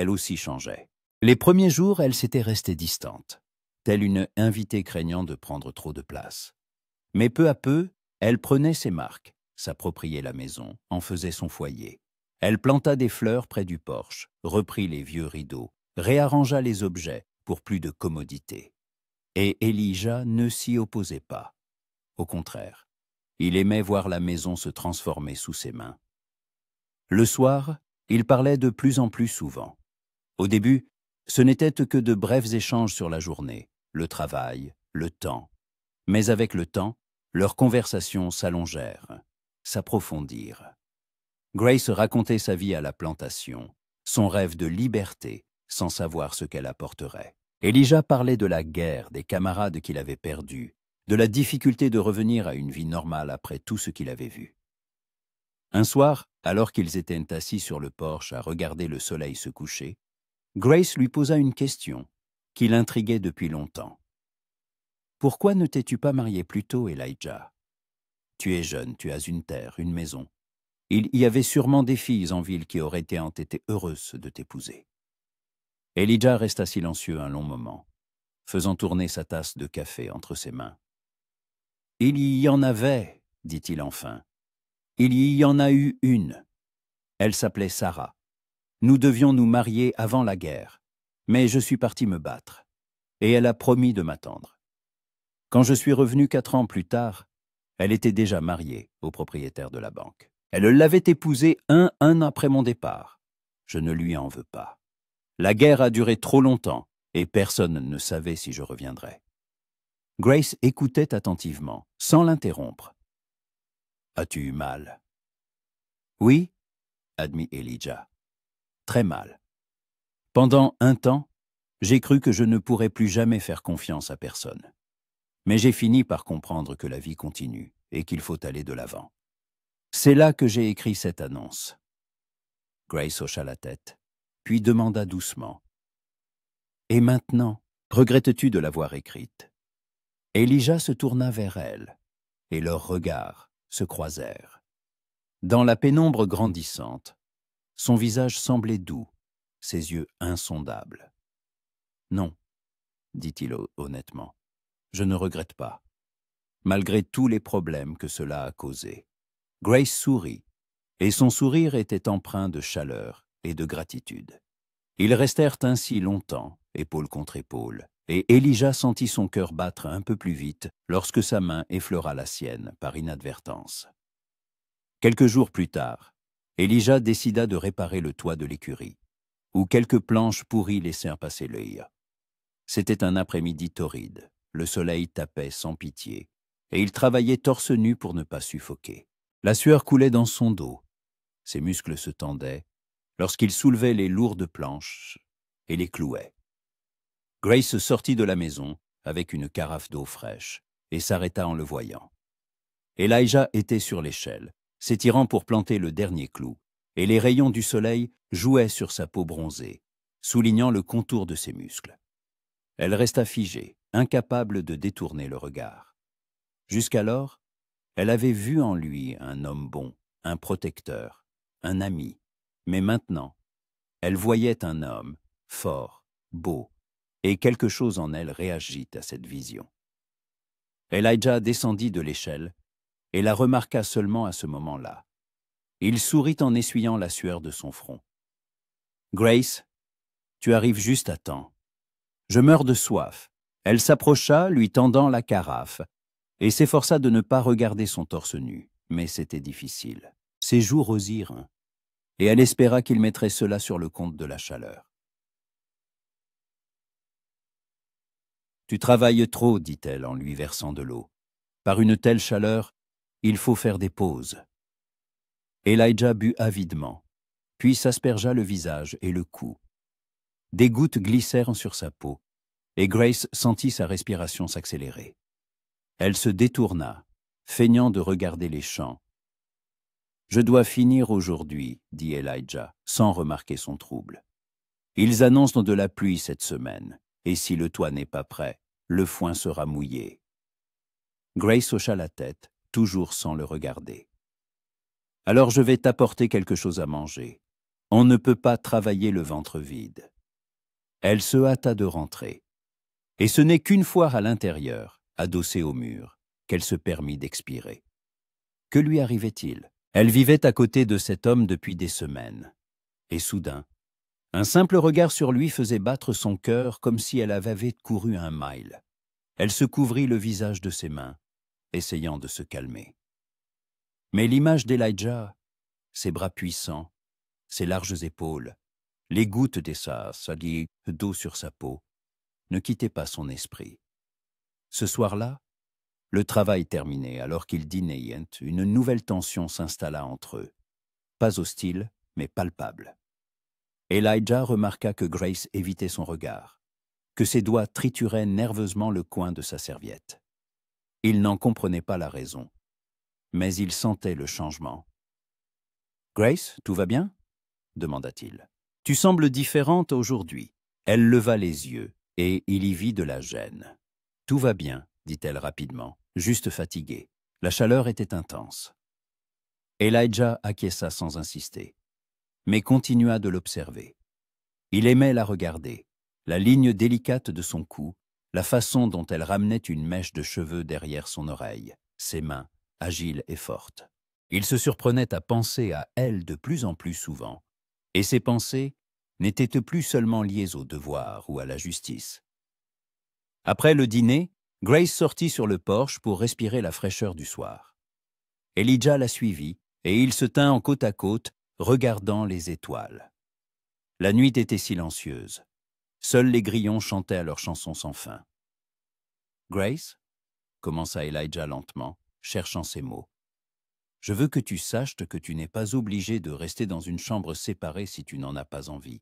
aussi changeait. Les premiers jours, elle s'était restée distante, telle une invitée craignant de prendre trop de place. Mais peu à peu, elle prenait ses marques, s'appropriait la maison, en faisait son foyer. Elle planta des fleurs près du porche, reprit les vieux rideaux, réarrangea les objets pour plus de commodité. Et Elijah ne s'y opposait pas. Au contraire, il aimait voir la maison se transformer sous ses mains. Le soir, il parlait de plus en plus souvent. Au début, ce n'était que de brefs échanges sur la journée, le travail, le temps. Mais avec le temps, leurs conversations s'allongèrent, s'approfondirent. Grace racontait sa vie à la plantation, son rêve de liberté, sans savoir ce qu'elle apporterait. Elijah parlait de la guerre, des camarades qu'il avait perdus, de la difficulté de revenir à une vie normale après tout ce qu'il avait vu. Un soir, alors qu'ils étaient assis sur le porche à regarder le soleil se coucher, Grace lui posa une question qui l'intriguait depuis longtemps. « Pourquoi ne t'es-tu pas marié plus tôt, Elijah? Tu es jeune, tu as une terre, une maison. Il y avait sûrement des filles en ville qui auraient été heureuses de t'épouser. » Elijah resta silencieux un long moment, faisant tourner sa tasse de café entre ses mains. « Il y en avait, dit-il enfin. Il y en a eu une. Elle s'appelait Sarah. Nous devions nous marier avant la guerre, mais je suis parti me battre, et elle a promis de m'attendre. Quand je suis revenu 4 ans plus tard, elle était déjà mariée au propriétaire de la banque. Elle l'avait épousé un après mon départ. Je ne lui en veux pas. La guerre a duré trop longtemps, et personne ne savait si je reviendrais. » Grace écoutait attentivement, sans l'interrompre. « As-tu eu mal? » ?»« Oui, » admit Elijah. « Très mal. Pendant un temps, j'ai cru que je ne pourrais plus jamais faire confiance à personne. Mais j'ai fini par comprendre que la vie continue et qu'il faut aller de l'avant. C'est là que j'ai écrit cette annonce. » Grace hocha la tête, puis demanda doucement. « Et maintenant, regrettes-tu de l'avoir écrite? » Elijah se tourna vers elle, et leurs regards se croisèrent. Dans la pénombre grandissante, son visage semblait doux, ses yeux insondables. « Non, » dit-il honnêtement, « je ne regrette pas, malgré tous les problèmes que cela a causés. » Grace sourit, et son sourire était empreint de chaleur et de gratitude. Ils restèrent ainsi longtemps, épaule contre épaule, et Elijah sentit son cœur battre un peu plus vite lorsque sa main effleura la sienne par inadvertance. Quelques jours plus tard, Elijah décida de réparer le toit de l'écurie, où quelques planches pourries laissèrent passer l'œil. C'était un après-midi torride, le soleil tapait sans pitié, et il travaillait torse nu pour ne pas suffoquer. La sueur coulait dans son dos, ses muscles se tendaient, lorsqu'il soulevait les lourdes planches et les clouait. Grace sortit de la maison avec une carafe d'eau fraîche et s'arrêta en le voyant. Elijah était sur l'échelle, s'étirant pour planter le dernier clou, et les rayons du soleil jouaient sur sa peau bronzée, soulignant le contour de ses muscles. Elle resta figée, incapable de détourner le regard. Jusqu'alors, elle avait vu en lui un homme bon, un protecteur, un ami, mais maintenant, Elle voyait un homme, fort, beau, et quelque chose en elle réagit à cette vision. Elijah descendit de l'échelle et la remarqua seulement à ce moment-là. Il sourit en essuyant la sueur de son front. « Grace, tu arrives juste à temps. Je meurs de soif. » Elle s'approcha, lui tendant la carafe, et s'efforça de ne pas regarder son torse nu, mais c'était difficile. Ses joues rosirent, et elle espéra qu'il mettrait cela sur le compte de la chaleur. « Tu travailles trop, dit-elle en lui versant de l'eau. Par une telle chaleur, il faut faire des pauses. » Elijah but avidement, puis s'aspergea le visage et le cou. Des gouttes glissèrent sur sa peau, et Grace sentit sa respiration s'accélérer. Elle se détourna, feignant de regarder les champs. « Je dois finir aujourd'hui, dit Elijah, sans remarquer son trouble. Ils annoncent de la pluie cette semaine, et si le toit n'est pas prêt, le foin sera mouillé. » Grace hocha la tête, toujours sans le regarder. « Alors je vais t'apporter quelque chose à manger. On ne peut pas travailler le ventre vide. » Elle se hâta de rentrer. Et ce n'est qu'une fois à l'intérieur, adossée au mur, qu'elle se permit d'expirer. Que lui arrivait-il? Elle vivait à côté de cet homme depuis des semaines. Et soudain, un simple regard sur lui faisait battre son cœur comme si elle avait couru 1 mile. Elle se couvrit le visage de ses mains, essayant de se calmer. Mais l'image d'Elijah, ses bras puissants, ses larges épaules, les gouttes salies d'eau sur sa peau, ne quittaient pas son esprit. Ce soir-là, le travail terminé, alors qu'ils dînaient, une nouvelle tension s'installa entre eux. Pas hostile, mais palpable. Elijah remarqua que Grace évitait son regard, que ses doigts trituraient nerveusement le coin de sa serviette. Il n'en comprenait pas la raison, mais il sentait le changement. « Grace, tout va bien ?» demanda-t-il. « Tu sembles différente aujourd'hui. » Elle leva les yeux, et il y vit de la gêne. « Tout va bien, » dit-elle rapidement, juste fatiguée. La chaleur était intense. Elijah acquiesça sans insister, mais continua de l'observer. Il aimait la regarder, la ligne délicate de son cou, la façon dont elle ramenait une mèche de cheveux derrière son oreille, ses mains, agiles et fortes. Il se surprenait à penser à elle de plus en plus souvent, et ses pensées n'étaient plus seulement liées au devoir ou à la justice. Après le dîner, Grace sortit sur le porche pour respirer la fraîcheur du soir. Elijah la suivit, et il se tint en côte à côte, regardant les étoiles. La nuit était silencieuse. Seuls les grillons chantaient leurs chansons sans fin. « Grace, » commença Elijah lentement, cherchant ses mots, « je veux que tu saches que tu n'es pas obligée de rester dans une chambre séparée si tu n'en as pas envie.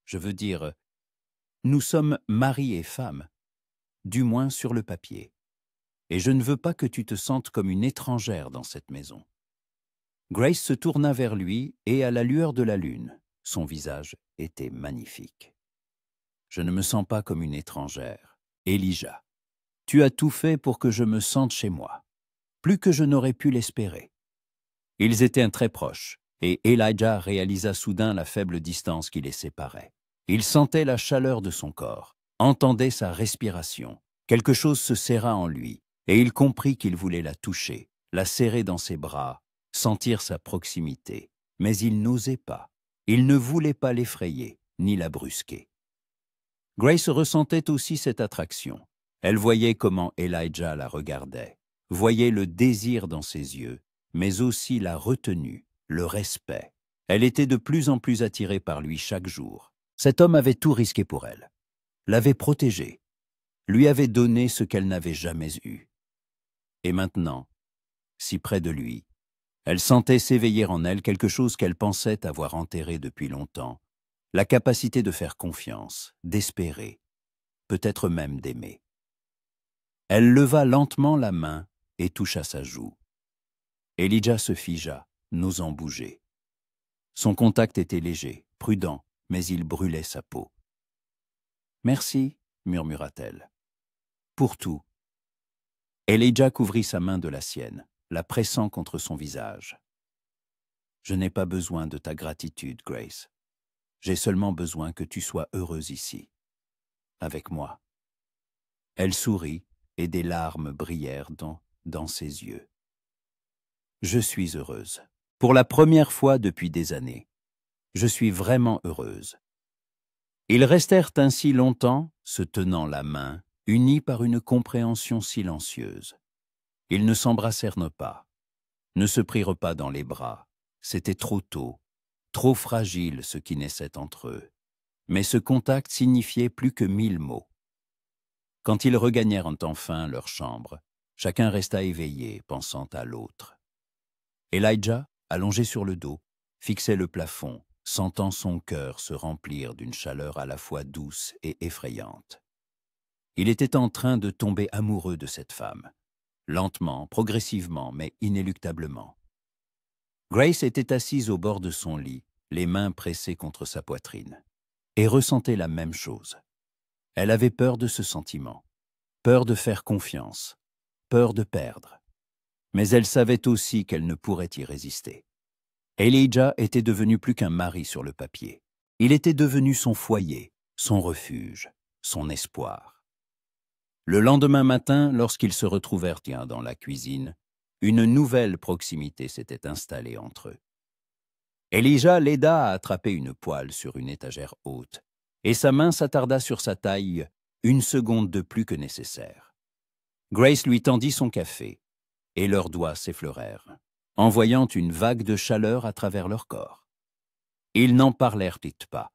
Je veux dire, nous sommes mari et femme, du moins sur le papier. Et je ne veux pas que tu te sentes comme une étrangère dans cette maison. » Grace se tourna vers lui et à la lueur de la lune, son visage était magnifique. « Je ne me sens pas comme une étrangère. Elijah, tu as tout fait pour que je me sente chez moi, plus que je n'aurais pu l'espérer. » Ils étaient très proches, et Elijah réalisa soudain la faible distance qui les séparait. Il sentait la chaleur de son corps, entendait sa respiration. Quelque chose se serra en lui, et il comprit qu'il voulait la toucher, la serrer dans ses bras, sentir sa proximité. Mais il n'osait pas. Il ne voulait pas l'effrayer, ni la brusquer. Grace ressentait aussi cette attraction. Elle voyait comment Elijah la regardait, voyait le désir dans ses yeux, mais aussi la retenue, le respect. Elle était de plus en plus attirée par lui chaque jour. Cet homme avait tout risqué pour elle, l'avait protégée, lui avait donné ce qu'elle n'avait jamais eu. Et maintenant, si près de lui, elle sentait s'éveiller en elle quelque chose qu'elle pensait avoir enterré depuis longtemps, la capacité de faire confiance, d'espérer, peut-être même d'aimer. Elle leva lentement la main et toucha sa joue. Elijah se figea, n'osant bouger. Son contact était léger, prudent, mais il brûlait sa peau. « Merci, » murmura-t-elle. « Pour tout. » Elijah couvrit sa main de la sienne, la pressant contre son visage. « Je n'ai pas besoin de ta gratitude, Grace. J'ai seulement besoin que tu sois heureuse ici, avec moi. » Elle sourit et des larmes brillèrent dans ses yeux. « Je suis heureuse. Pour la première fois depuis des années. Je suis vraiment heureuse. » Ils restèrent ainsi longtemps, se tenant la main, unis par une compréhension silencieuse. Ils ne s'embrassèrent pas, ne se prirent pas dans les bras. C'était trop tôt, trop fragile ce qui naissait entre eux. Mais ce contact signifiait plus que 1000 mots. Quand ils regagnèrent enfin leur chambre, chacun resta éveillé, pensant à l'autre. Elijah, allongé sur le dos, fixait le plafond, sentant son cœur se remplir d'une chaleur à la fois douce et effrayante. Il était en train de tomber amoureux de cette femme, lentement, progressivement, mais inéluctablement. Grace était assise au bord de son lit, les mains pressées contre sa poitrine, et ressentait la même chose. Elle avait peur de ce sentiment, peur de faire confiance, peur de perdre. Mais elle savait aussi qu'elle ne pourrait y résister. Elijah était devenu plus qu'un mari sur le papier. Il était devenu son foyer, son refuge, son espoir. Le lendemain matin, lorsqu'ils se retrouvèrent dans la cuisine, une nouvelle proximité s'était installée entre eux. Elijah l'aida à attraper une poêle sur une étagère haute, et sa main s'attarda sur sa taille 1 seconde de plus que nécessaire. Grace lui tendit son café, et leurs doigts s'effleurèrent, envoyant une vague de chaleur à travers leur corps. Ils n'en parlèrent pas,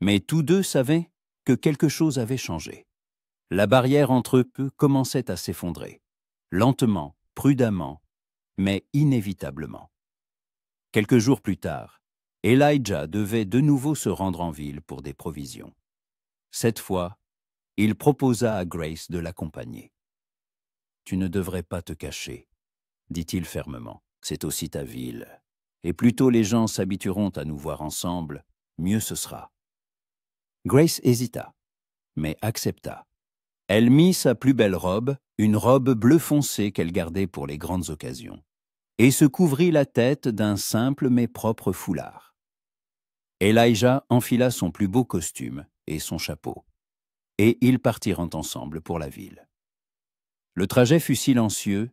mais tous deux savaient que quelque chose avait changé. La barrière entre eux commençait à s'effondrer, lentement, prudemment, mais inévitablement. Quelques jours plus tard, Elijah devait de nouveau se rendre en ville pour des provisions. Cette fois, il proposa à Grace de l'accompagner. « Tu ne devrais pas te cacher, » dit-il fermement. « C'est aussi ta ville. Et plus tôt les gens s'habitueront à nous voir ensemble, mieux ce sera. » Grace hésita, mais accepta. Elle mit sa plus belle robe, une robe bleu foncé qu'elle gardait pour les grandes occasions, et se couvrit la tête d'un simple mais propre foulard. Elijah enfila son plus beau costume et son chapeau, et ils partirent ensemble pour la ville. Le trajet fut silencieux,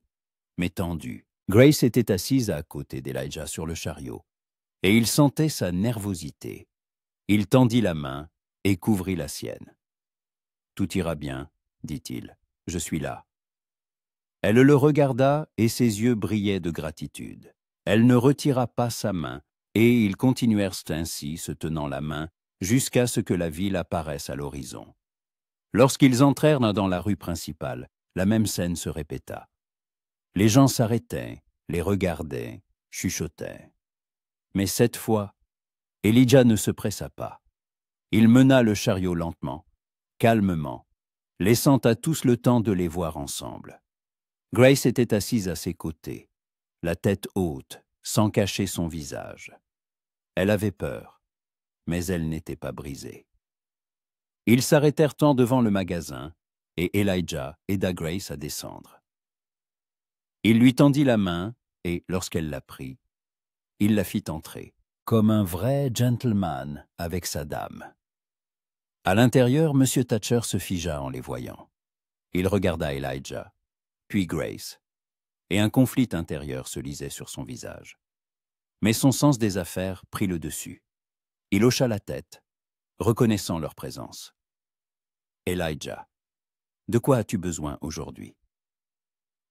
mais tendu. Grace était assise à côté d'Elijah sur le chariot, et il sentait sa nervosité. Il tendit la main et couvrit la sienne. « Tout ira bien, » dit-il, « je suis là. » Elle le regarda et ses yeux brillaient de gratitude. Elle ne retira pas sa main, et ils continuèrent ainsi, se tenant la main, jusqu'à ce que la ville apparaisse à l'horizon. Lorsqu'ils entrèrent dans la rue principale, la même scène se répéta. Les gens s'arrêtaient, les regardaient, chuchotaient. Mais cette fois, Elijah ne se pressa pas. Il mena le chariot lentement, calmement, laissant à tous le temps de les voir ensemble. Grace était assise à ses côtés, la tête haute, sans cacher son visage. Elle avait peur, mais elle n'était pas brisée. Ils s'arrêtèrent devant le magasin, et Elijah aida Grace à descendre. Il lui tendit la main, et lorsqu'elle la prit, il la fit entrer, comme un vrai gentleman avec sa dame. À l'intérieur, M. Thatcher se figea en les voyant. Il regarda Elijah, puis Grace, et un conflit intérieur se lisait sur son visage. Mais son sens des affaires prit le dessus. Il hocha la tête, reconnaissant leur présence. « Elijah, de quoi as-tu besoin aujourd'hui ?»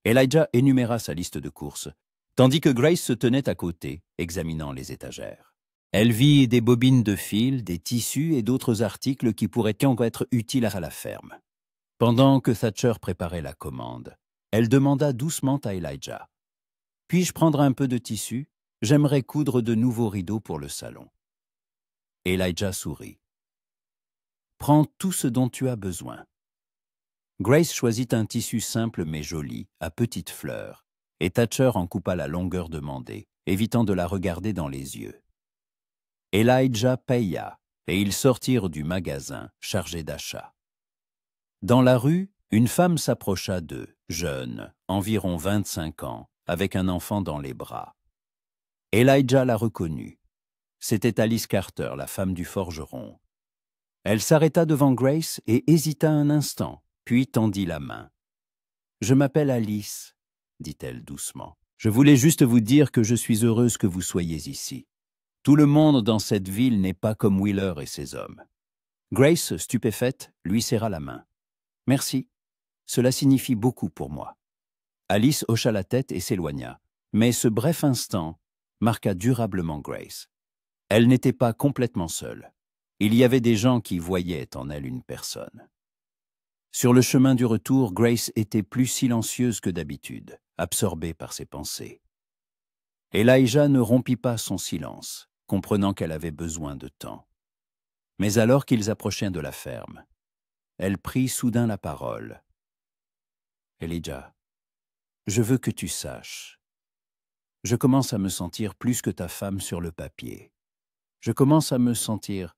Elijah énuméra sa liste de courses, tandis que Grace se tenait à côté, examinant les étagères. Elle vit des bobines de fil, des tissus et d'autres articles qui pourraient encore être utiles à la ferme. Pendant que Thatcher préparait la commande, elle demanda doucement à Elijah. « Puis-je prendre un peu de tissu? J'aimerais coudre de nouveaux rideaux pour le salon. » Elijah sourit. « Prends tout ce dont tu as besoin. » Grace choisit un tissu simple mais joli, à petites fleurs, et Thatcher en coupa la longueur demandée, évitant de la regarder dans les yeux. Elijah paya, et ils sortirent du magasin, chargés d'achats. Dans la rue, une femme s'approcha d'eux, jeune, environ 25 ans, avec un enfant dans les bras. Elijah la reconnut. C'était Alice Carter, la femme du forgeron. Elle s'arrêta devant Grace et hésita un instant, puis tendit la main. « Je m'appelle Alice, » dit-elle doucement. « Je voulais juste vous dire que je suis heureuse que vous soyez ici. Tout le monde dans cette ville n'est pas comme Wheeler et ses hommes. » Grace, stupéfaite, lui serra la main. « Merci, cela signifie beaucoup pour moi. » Alice hocha la tête et s'éloigna, mais ce bref instant marqua durablement Grace. Elle n'était pas complètement seule. Il y avait des gens qui voyaient en elle une personne. Sur le chemin du retour, Grace était plus silencieuse que d'habitude, absorbée par ses pensées. Elijah ne rompit pas son silence, comprenant qu'elle avait besoin de temps. Mais alors qu'ils approchèrent de la ferme, elle prit soudain la parole. « Elijah, je veux que tu saches. Je commence à me sentir plus que ta femme sur le papier. Je commence à me sentir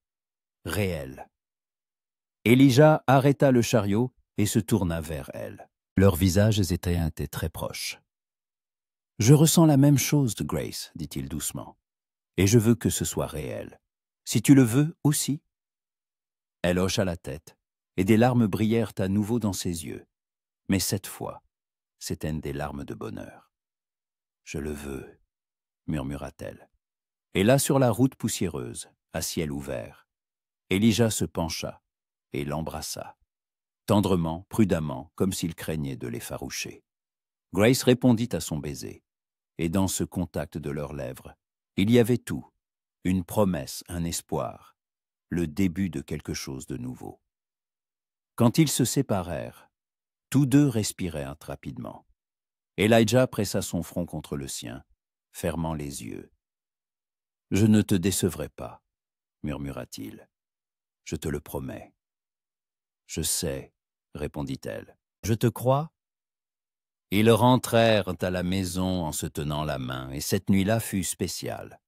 réel. » Elijah arrêta le chariot et se tourna vers elle. Leurs visages étaient très proches. « Je ressens la même chose de Grace, » dit-il doucement. « Et je veux que ce soit réel. Si tu le veux aussi. » Elle hocha la tête, et des larmes brillèrent à nouveau dans ses yeux. Mais cette fois, c'étaient des larmes de bonheur. « Je le veux, » murmura-t-elle. Et là, sur la route poussiéreuse, à ciel ouvert, Elijah se pencha et l'embrassa, tendrement, prudemment, comme s'il craignait de l'effaroucher. Grace répondit à son baiser, et dans ce contact de leurs lèvres, il y avait tout, une promesse, un espoir, le début de quelque chose de nouveau. Quand ils se séparèrent, tous deux respirèrent rapidement. Elijah pressa son front contre le sien, fermant les yeux. « Je ne te décevrai pas, » murmura-t-il. « Je te le promets. »« Je sais, » répondit-elle. « Je te crois ?» Ils rentrèrent à la maison en se tenant la main, et cette nuit-là fut spéciale.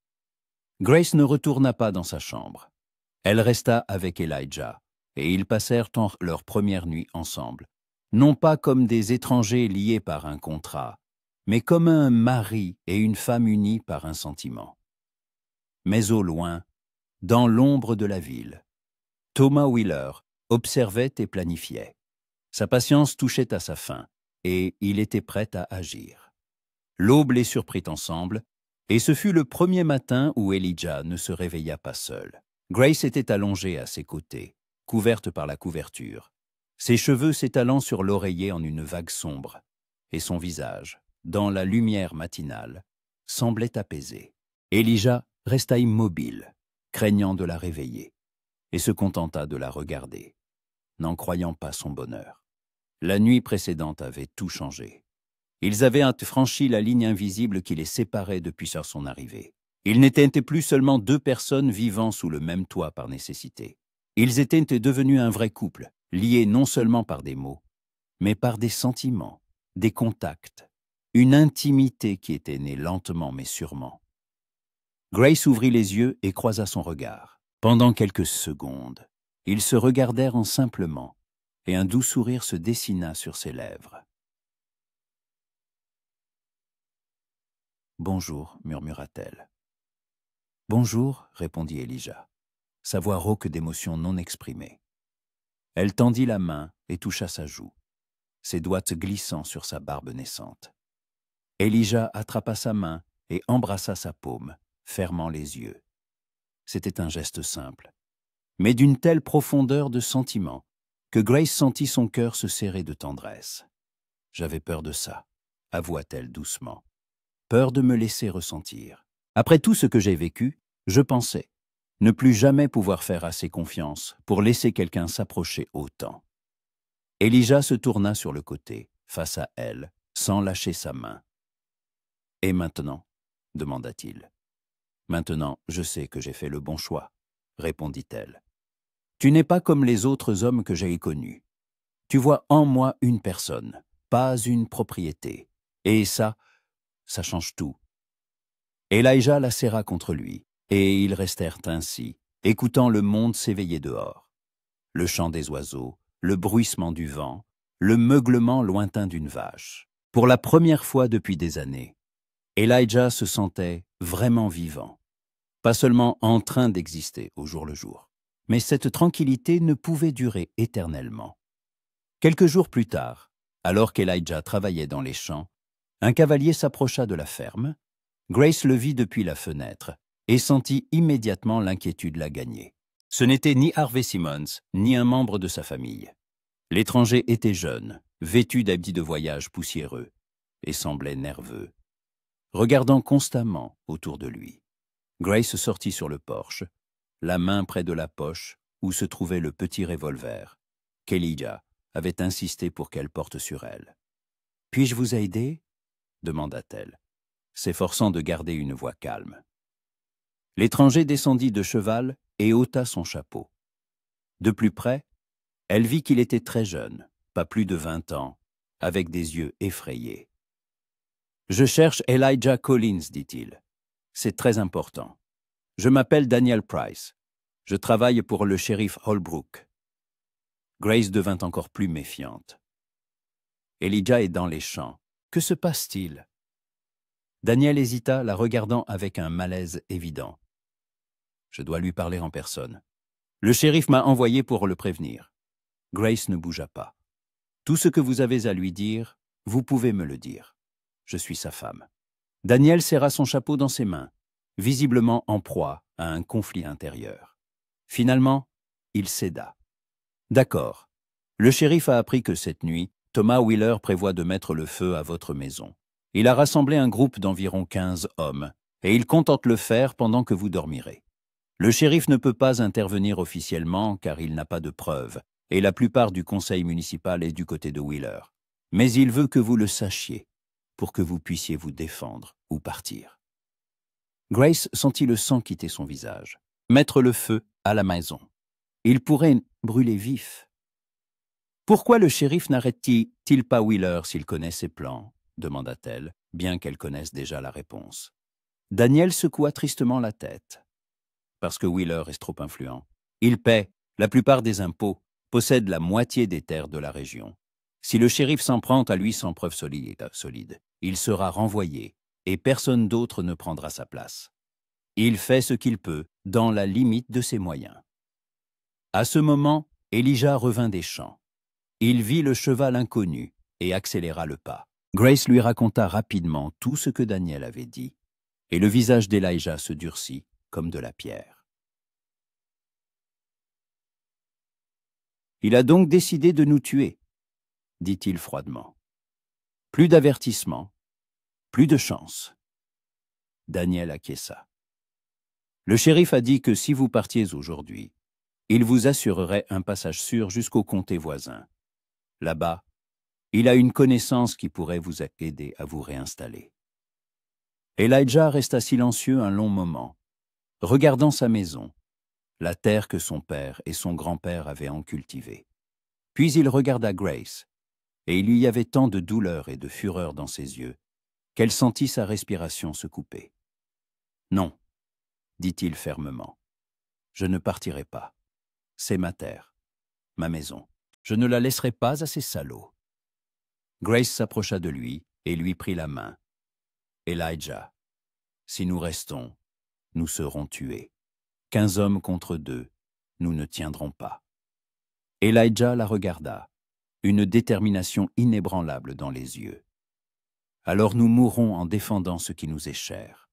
Grace ne retourna pas dans sa chambre. Elle resta avec Elijah, et ils passèrent leur première nuit ensemble, non pas comme des étrangers liés par un contrat, mais comme un mari et une femme unis par un sentiment. Mais au loin, dans l'ombre de la ville, Thomas Wheeler observait et planifiait. Sa patience touchait à sa fin, et il était prêt à agir. L'aube les surprit ensemble, et ce fut le premier matin où Elijah ne se réveilla pas seul. Grace était allongée à ses côtés, couverte par la couverture, ses cheveux s'étalant sur l'oreiller en une vague sombre, et son visage, dans la lumière matinale, semblait apaisé. Elijah resta immobile, craignant de la réveiller, et se contenta de la regarder, n'en croyant pas son bonheur. La nuit précédente avait tout changé. Ils avaient franchi la ligne invisible qui les séparait depuis son arrivée. Ils n'étaient plus seulement deux personnes vivant sous le même toit par nécessité. Ils étaient devenus un vrai couple, liés non seulement par des mots, mais par des sentiments, des contacts, une intimité qui était née lentement mais sûrement. Grace ouvrit les yeux et croisa son regard. Pendant quelques secondes, ils se regardèrent en simplement, et un doux sourire se dessina sur ses lèvres. « Bonjour, » murmura-t-elle. « Bonjour, » répondit Elijah, sa voix rauque d'émotion non exprimée. Elle tendit la main et toucha sa joue, ses doigts glissant sur sa barbe naissante. Elijah attrapa sa main et embrassa sa paume, fermant les yeux. C'était un geste simple, mais d'une telle profondeur de sentiment que Grace sentit son cœur se serrer de tendresse. « J'avais peur de ça, » avoua-t-elle doucement. « Peur de me laisser ressentir. Après tout ce que j'ai vécu, je pensais ne plus jamais pouvoir faire assez confiance pour laisser quelqu'un s'approcher autant. » Elijah se tourna sur le côté, face à elle, sans lâcher sa main. « Et maintenant ?» demanda-t-il. « Maintenant, je sais que j'ai fait le bon choix, » répondit-elle. « Tu n'es pas comme les autres hommes que j'ai connus. Tu vois en moi une personne, pas une propriété. Et ça change tout. » Elijah la serra contre lui, et ils restèrent ainsi, écoutant le monde s'éveiller dehors. Le chant des oiseaux, le bruissement du vent, le meuglement lointain d'une vache. Pour la première fois depuis des années, Elijah se sentait vraiment vivant. pas seulement en train d'exister au jour le jour. Mais cette tranquillité ne pouvait durer éternellement. Quelques jours plus tard, alors qu'Elijah travaillait dans les champs, un cavalier s'approcha de la ferme. Grace le vit depuis la fenêtre et sentit immédiatement l'inquiétude la gagner. Ce n'était ni Harvey Simmons, ni un membre de sa famille. L'étranger était jeune, vêtu d'habits de voyage poussiéreux, et semblait nerveux, regardant constamment autour de lui. Grace sortit sur le porche, la main près de la poche où se trouvait le petit revolver qu'Elijah avait insisté pour qu'elle porte sur elle. « Puis-je vous aider ?» demanda-t-elle, s'efforçant de garder une voix calme. L'étranger descendit de cheval et ôta son chapeau. De plus près, elle vit qu'il était très jeune, pas plus de 20 ans, avec des yeux effrayés. « Je cherche Elijah Collins, dit-il. C'est très important. Je m'appelle Daniel Price. Je travaille pour le shérif Holbrook. » Grace devint encore plus méfiante. « Elijah est dans les champs. Que se passe-t-il » Daniel hésita, la regardant avec un malaise évident. « Je dois lui parler en personne. Le shérif m'a envoyé pour le prévenir. » Grace ne bougea pas. « Tout ce que vous avez à lui dire, vous pouvez me le dire. Je suis sa femme. » Daniel serra son chapeau dans ses mains, visiblement en proie à un conflit intérieur. Finalement, il céda. « D'accord. Le shérif a appris que cette nuit, Thomas Wheeler prévoit de mettre le feu à votre maison. Il a rassemblé un groupe d'environ 15 hommes, et il compte le faire pendant que vous dormirez. Le shérif ne peut pas intervenir officiellement car il n'a pas de preuves, et la plupart du conseil municipal est du côté de Wheeler. Mais il veut que vous le sachiez, pour que vous puissiez vous défendre ou partir. » Grace sentit le sang quitter son visage. Mettre le feu à la maison. Il pourrait brûler vif. Pourquoi le shérif n'arrête-t-il pas Wheeler s'il connaît ses plans ? Demanda-t-elle, bien qu'elle connaisse déjà la réponse. Daniel secoua tristement la tête. Parce que Wheeler est trop influent. Il paie la plupart des impôts, possède la moitié des terres de la région. Si le shérif s'en prend à lui sans preuve solide, il sera renvoyé et personne d'autre ne prendra sa place. Il fait ce qu'il peut dans la limite de ses moyens. À ce moment, Elijah revint des champs. Il vit le cheval inconnu et accéléra le pas. Grace lui raconta rapidement tout ce que Daniel avait dit, et le visage d'Elijah se durcit comme de la pierre. « Il a donc décidé de nous tuer, » dit-il froidement. « Plus d'avertissement, plus de chance. » Daniel acquiesça. « Le shérif a dit que si vous partiez aujourd'hui, il vous assurerait un passage sûr jusqu'au comté voisin. Là-bas, il a une connaissance qui pourrait vous aider à vous réinstaller. » Elijah resta silencieux un long moment, regardant sa maison, la terre que son père et son grand-père avaient en cultivée. Puis il regarda Grace, et il y avait tant de douleur et de fureur dans ses yeux qu'elle sentit sa respiration se couper. « Non, » dit-il fermement, « je ne partirai pas. C'est ma terre, ma maison. Je ne la laisserai pas à ces salauds. » Grace s'approcha de lui et lui prit la main. « Elijah, si nous restons, nous serons tués. 15 hommes contre 2, nous ne tiendrons pas. » Elijah la regarda, une détermination inébranlable dans les yeux. « Alors nous mourrons en défendant ce qui nous est cher.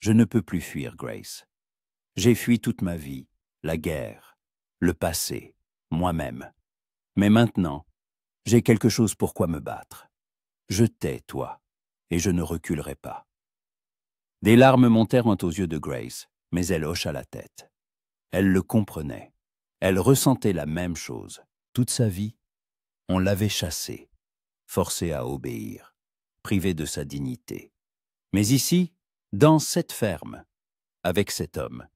Je ne peux plus fuir, Grace. J'ai fui toute ma vie, la guerre, le passé, moi-même. Mais maintenant, j'ai quelque chose pour quoi me battre. Je t'ai, toi, et je ne reculerai pas. » Des larmes montèrent aux yeux de Grace, mais elle hocha la tête. Elle le comprenait. Elle ressentait la même chose. Toute sa vie, on l'avait chassée, forcée à obéir, privée de sa dignité. Mais ici, dans cette ferme, avec cet homme,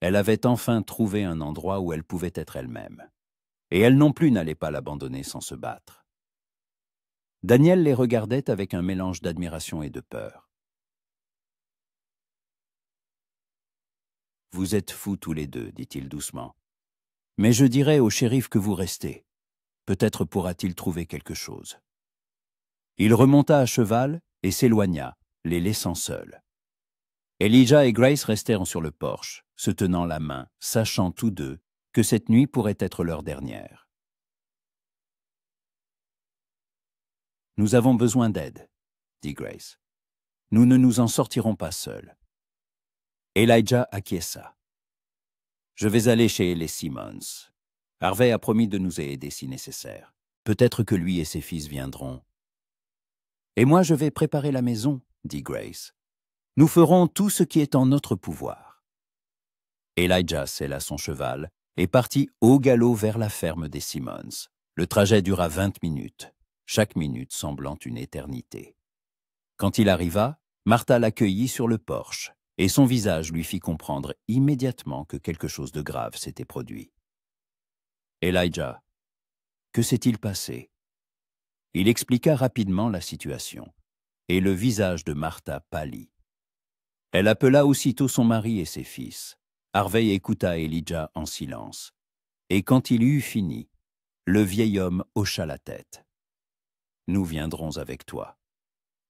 elle avait enfin trouvé un endroit où elle pouvait être elle-même. Et elle non plus n'allait pas l'abandonner sans se battre. Daniel les regardait avec un mélange d'admiration et de peur. « Vous êtes fous tous les deux, dit-il doucement. Mais je dirai au shérif que vous restez. Peut-être pourra-t-il trouver quelque chose. » Il remonta à cheval et s'éloigna, les laissant seuls. Elijah et Grace restèrent sur le porche, se tenant la main, sachant tous deux que cette nuit pourrait être leur dernière. « Nous avons besoin d'aide, » dit Grace. « Nous ne nous en sortirons pas seuls. » Elijah acquiesça. « Je vais aller chez les Simmons. Harvey a promis de nous aider si nécessaire. Peut-être que lui et ses fils viendront. »« Et moi je vais préparer la maison, » dit Grace. « Nous ferons tout ce qui est en notre pouvoir. » Elijah sella son cheval et partit au galop vers la ferme des Simmons. Le trajet dura 20 minutes, chaque minute semblant une éternité. Quand il arriva, Martha l'accueillit sur le porche, et son visage lui fit comprendre immédiatement que quelque chose de grave s'était produit. « Elijah, que s'est-il passé ?» Il expliqua rapidement la situation, et le visage de Martha pâlit. Elle appela aussitôt son mari et ses fils. Harvey écouta Elijah en silence, et quand il eut fini, le vieil homme hocha la tête. « Nous viendrons avec toi.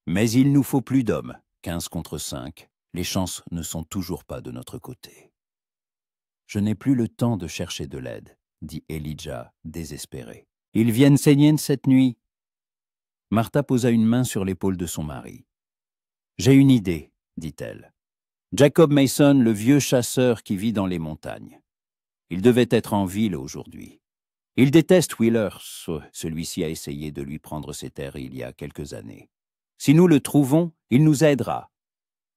Mais il nous faut plus d'hommes, 15 contre 5. Les chances ne sont toujours pas de notre côté. »« Je n'ai plus le temps de chercher de l'aide, » dit Elijah, désespéré. « Ils viennent saigner cette nuit. » Martha posa une main sur l'épaule de son mari. « J'ai une idée, » dit-elle. « Jacob Mason, le vieux chasseur qui vit dans les montagnes. Il devait être en ville aujourd'hui. Il déteste Wheeler, celui-ci a essayé de lui prendre ses terres il y a quelques années. Si nous le trouvons, il nous aidera.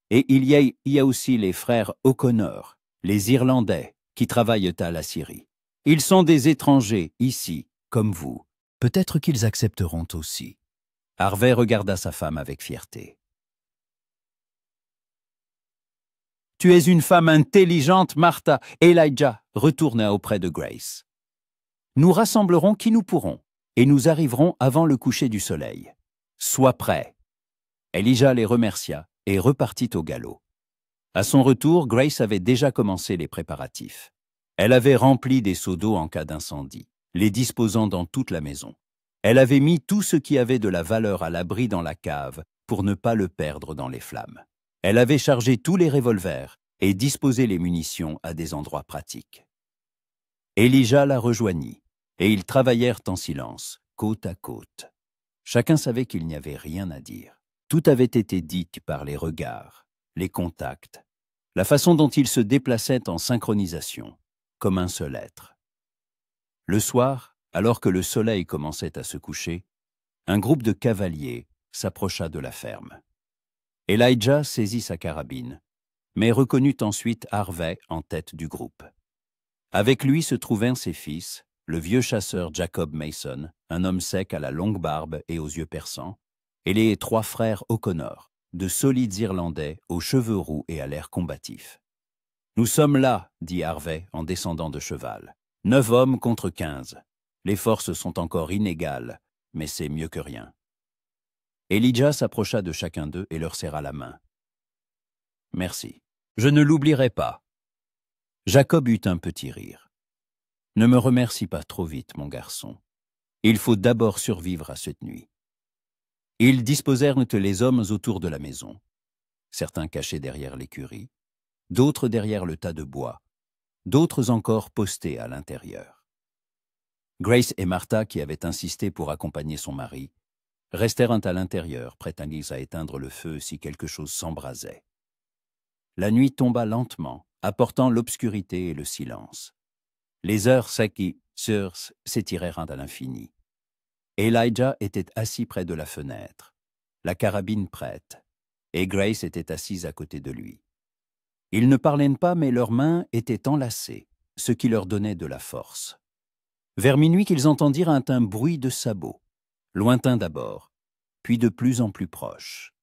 Et il y a aussi les frères O'Connor, les Irlandais, qui travaillent à la Syrie. Ils sont des étrangers, ici, comme vous. Peut-être qu'ils accepteront aussi. » Harvey regarda sa femme avec fierté. « Tu es une femme intelligente, Martha. » Elijah retourna auprès de Grace. « Nous rassemblerons qui nous pourrons, et nous arriverons avant le coucher du soleil. Sois prêt. » Elijah les remercia et repartit au galop. À son retour, Grace avait déjà commencé les préparatifs. Elle avait rempli des seaux d'eau en cas d'incendie, les disposant dans toute la maison. Elle avait mis tout ce qui avait de la valeur à l'abri dans la cave pour ne pas le perdre dans les flammes. Elle avait chargé tous les revolvers et disposé les munitions à des endroits pratiques. Elijah la rejoignit, et ils travaillèrent en silence, côte à côte. Chacun savait qu'il n'y avait rien à dire. Tout avait été dit par les regards, les contacts, la façon dont ils se déplaçaient en synchronisation, comme un seul être. Le soir, alors que le soleil commençait à se coucher, un groupe de cavaliers s'approcha de la ferme. Elijah saisit sa carabine, mais reconnut ensuite Harvey en tête du groupe. Avec lui se trouvaient ses fils, le vieux chasseur Jacob Mason, un homme sec à la longue barbe et aux yeux perçants, et les 3 frères O'Connor, de solides Irlandais aux cheveux roux et à l'air combatif. « Nous sommes là, » dit Harvey en descendant de cheval. 9 hommes contre 15. Les forces sont encore inégales, mais c'est mieux que rien. Elijah s'approcha de chacun d'eux et leur serra la main. « Merci. Je ne l'oublierai pas. » Jacob eut un petit rire. « Ne me remercie pas trop vite, mon garçon. Il faut d'abord survivre à cette nuit. » Ils disposèrent les hommes autour de la maison. Certains cachés derrière l'écurie, d'autres derrière le tas de bois, d'autres encore postés à l'intérieur. Grace et Martha, qui avaient insisté pour accompagner son mari, restèrent à l'intérieur, prêtes à éteindre le feu si quelque chose s'embrasait. La nuit tomba lentement, apportant l'obscurité et le silence. Les heures s'étirèrent à l'infini. Elijah était assis près de la fenêtre, la carabine prête, et Grace était assise à côté de lui. Ils ne parlaient pas, mais leurs mains étaient enlacées, ce qui leur donnait de la force. Vers minuit qu'ils entendirent un bruit de sabots, lointain d'abord, puis de plus en plus proche.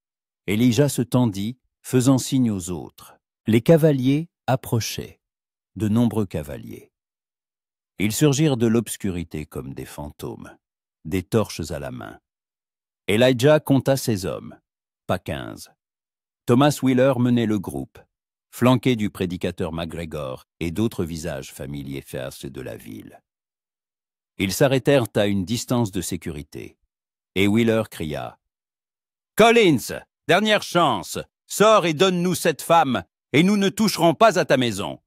Elijah se tendit, faisant signe aux autres. Les cavaliers approchaient, de nombreux cavaliers. Ils surgirent de l'obscurité comme des fantômes, des torches à la main. Elijah compta ses hommes, pas 15. Thomas Wheeler menait le groupe, flanqué du prédicateur MacGregor et d'autres visages familiers fers de la ville. Ils s'arrêtèrent à une distance de sécurité, et Wheeler cria « Collins, dernière chance, Sors et donne-nous cette femme, et nous ne toucherons pas à ta maison. »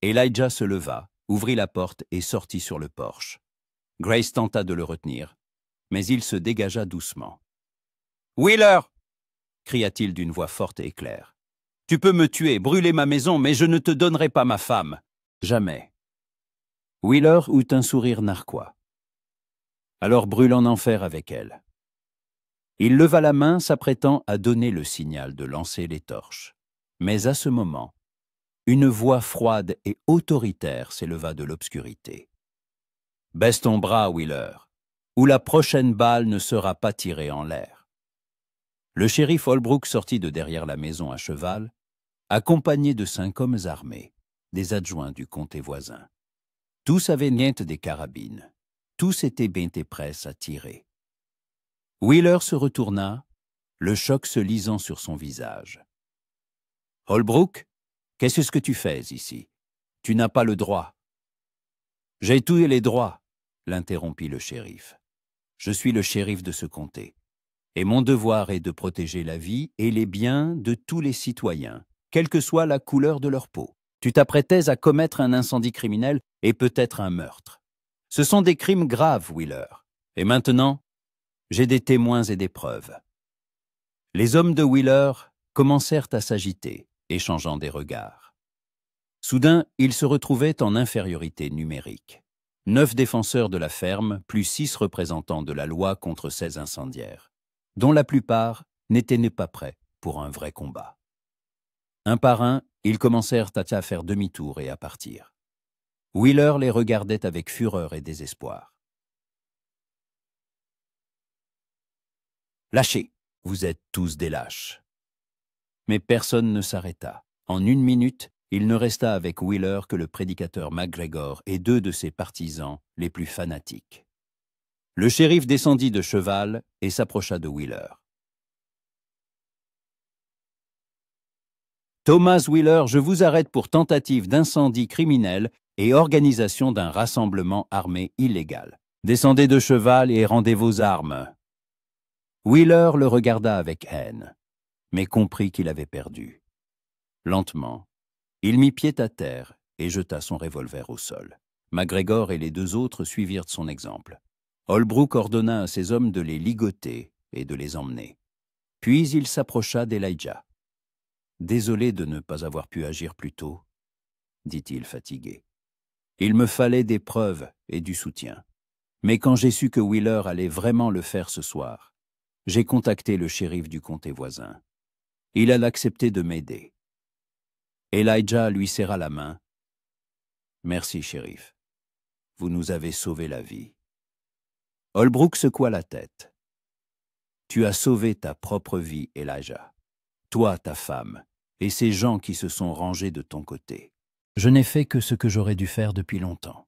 Elijah se leva, ouvrit la porte et sortit sur le porche. Grace tenta de le retenir, mais il se dégagea doucement. « Wheeler !» cria-t-il d'une voix forte et claire. « Tu peux me tuer, brûler ma maison, mais je ne te donnerai pas ma femme. Jamais. » Wheeler eut un sourire narquois. « Alors brûle en enfer avec elle. » Il leva la main, s'apprêtant à donner le signal de lancer les torches. Mais à ce moment, une voix froide et autoritaire s'éleva de l'obscurité. « Baisse ton bras, Wheeler, ou la prochaine balle ne sera pas tirée en l'air. » Le shérif Holbrook sortit de derrière la maison à cheval, accompagné de 5 hommes armés, des adjoints du comté voisin. Tous avaient des carabines. Tous étaient bien prêts à tirer. Wheeler se retourna, le choc se lisant sur son visage. « Holbrook, qu'est-ce que tu fais ici? Tu n'as pas le droit. »« J'ai tous les droits, » l'interrompit le shérif. « Je suis le shérif de ce comté, et mon devoir est de protéger la vie et les biens de tous les citoyens, quelle que soit la couleur de leur peau. Tu t'apprêtais à commettre un incendie criminel et peut-être un meurtre. Ce sont des crimes graves, Wheeler. Et maintenant, j'ai des témoins et des preuves. » Les hommes de Wheeler commencèrent à s'agiter, échangeant des regards. Soudain, ils se retrouvaient en infériorité numérique. 9 défenseurs de la ferme, plus 6 représentants de la loi contre 16 incendiaires, dont la plupart n'étaient pas prêts pour un vrai combat. Un par un, ils commencèrent à faire demi-tour et à partir. Wheeler les regardait avec fureur et désespoir. « Lâchez, vous êtes tous des lâches. » Mais personne ne s'arrêta. En 1 minute, il ne resta avec Wheeler que le prédicateur McGregor et 2 de ses partisans les plus fanatiques. Le shérif descendit de cheval et s'approcha de Wheeler. « Thomas Wheeler, je vous arrête pour tentative d'incendie criminel et organisation d'un rassemblement armé illégal. Descendez de cheval et rendez vos armes. » Wheeler le regarda avec haine, mais comprit qu'il avait perdu. Lentement, il mit pied à terre et jeta son revolver au sol. McGregor et les 2 autres suivirent son exemple. Holbrook ordonna à ses hommes de les ligoter et de les emmener. Puis il s'approcha d'Elijah. « Désolé de ne pas avoir pu agir plus tôt, » dit-il fatigué. « Il me fallait des preuves et du soutien. Mais quand j'ai su que Wheeler allait vraiment le faire ce soir, j'ai contacté le shérif du comté voisin. Il a accepté de m'aider. » Elijah lui serra la main. « Merci, shérif. Vous nous avez sauvé la vie. » Holbrook secoua la tête. « Tu as sauvé ta propre vie, Elijah. Toi, ta femme, et ces gens qui se sont rangés de ton côté. Je n'ai fait que ce que j'aurais dû faire depuis longtemps. »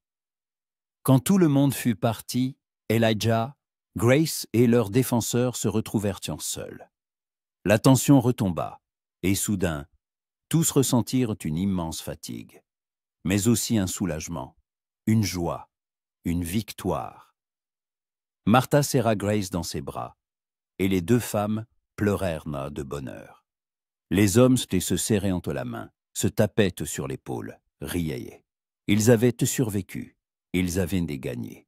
Quand tout le monde fut parti, Elijah, Grace et leurs défenseurs se retrouvèrent seuls. La tension retomba, et soudain, tous ressentirent une immense fatigue, mais aussi un soulagement, une joie, une victoire. Martha serra Grace dans ses bras, et les 2 femmes pleurèrent de bonheur. Les hommes se serraient entre la main, se tapaient sur l'épaule, riaient. Ils avaient survécu, ils avaient gagné.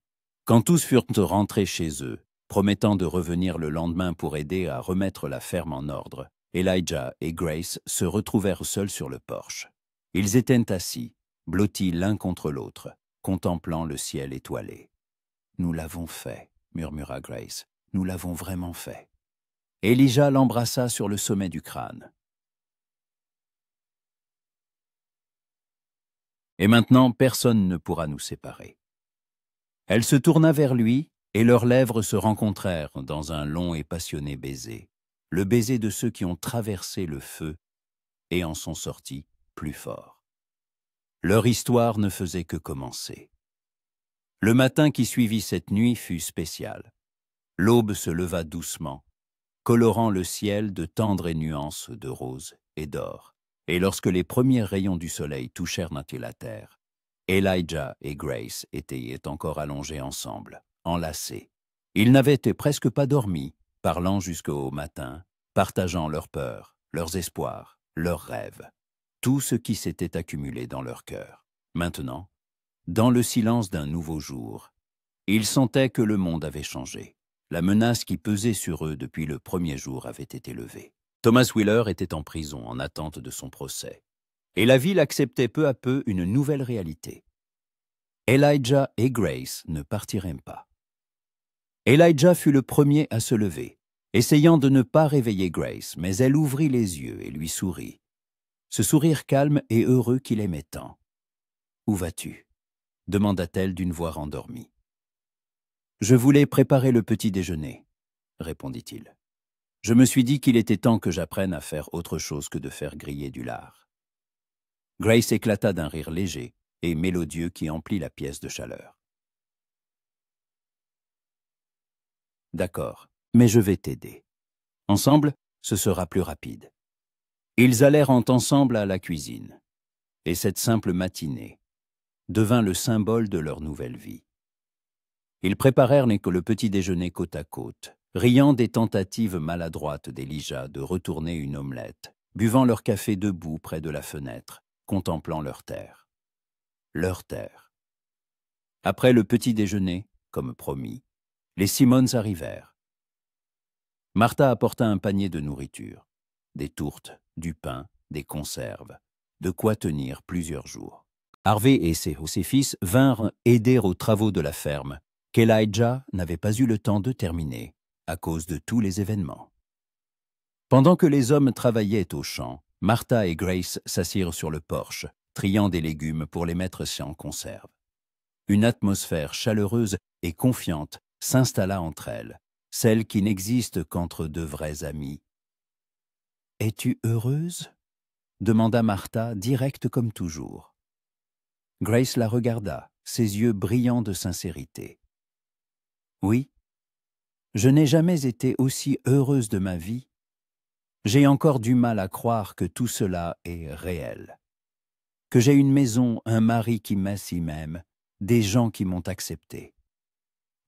Quand tous furent rentrés chez eux, promettant de revenir le lendemain pour aider à remettre la ferme en ordre, Elijah et Grace se retrouvèrent seuls sur le porche. Ils étaient assis, blottis l'un contre l'autre, contemplant le ciel étoilé. « Nous l'avons fait, » murmura Grace. « Nous l'avons vraiment fait. » Elijah l'embrassa sur le sommet du crâne. « Et maintenant, personne ne pourra nous séparer. » Elle se tourna vers lui, et leurs lèvres se rencontrèrent dans un long et passionné baiser, le baiser de ceux qui ont traversé le feu et en sont sortis plus forts. Leur histoire ne faisait que commencer. Le matin qui suivit cette nuit fut spécial. L'aube se leva doucement, colorant le ciel de tendres nuances de rose et d'or. Et lorsque les premiers rayons du soleil touchèrent la terre, Elijah et Grace étaient encore allongés ensemble, enlacés. Ils n'avaient presque pas dormi, parlant jusqu'au matin, partageant leurs peurs leurs espoirs, leurs rêves, tout ce qui s'était accumulé dans leur cœur. Maintenant, dans le silence d'un nouveau jour, ils sentaient que le monde avait changé. La menace qui pesait sur eux depuis le premier jour avait été levée. Thomas Wheeler était en prison en attente de son procès. Et la ville acceptait peu à peu une nouvelle réalité. Elijah et Grace ne partiraient pas. Elijah fut le premier à se lever, essayant de ne pas réveiller Grace, mais elle ouvrit les yeux et lui sourit. Ce sourire calme et heureux qu'il aimait tant. « Où vas-tu » demanda-t-elle d'une voix rendormie. « Je voulais préparer le petit déjeuner » répondit-il. « Je me suis dit qu'il était temps que j'apprenne à faire autre chose que de faire griller du lard. » Grace éclata d'un rire léger et mélodieux qui emplit la pièce de chaleur. « D'accord, mais je vais t'aider. Ensemble, ce sera plus rapide. » Ils allèrent ensemble à la cuisine, et cette simple matinée devint le symbole de leur nouvelle vie. Ils préparèrent le petit déjeuner côte à côte, riant des tentatives maladroites d'Elijah de retourner une omelette, buvant leur café debout près de la fenêtre, contemplant leur terre. Leur terre. Après le petit déjeuner, comme promis, les Simmons arrivèrent. Martha apporta un panier de nourriture, des tourtes, du pain, des conserves, de quoi tenir plusieurs jours. Harvey et ses fils vinrent aider aux travaux de la ferme, qu'Elijah n'avait pas eu le temps de terminer à cause de tous les événements. Pendant que les hommes travaillaient au champ, Martha et Grace s'assirent sur le porche, triant des légumes pour les mettre en conserve. Une atmosphère chaleureuse et confiante s'installa entre elles, celle qui n'existe qu'entre de vrais amis. « Es-tu heureuse » demanda Martha, directe comme toujours. Grace la regarda, ses yeux brillants de sincérité. « Oui, je n'ai jamais été aussi heureuse de ma vie. J'ai encore du mal à croire que tout cela est réel. Que j'ai une maison, un mari qui m'aime, des gens qui m'ont accepté. »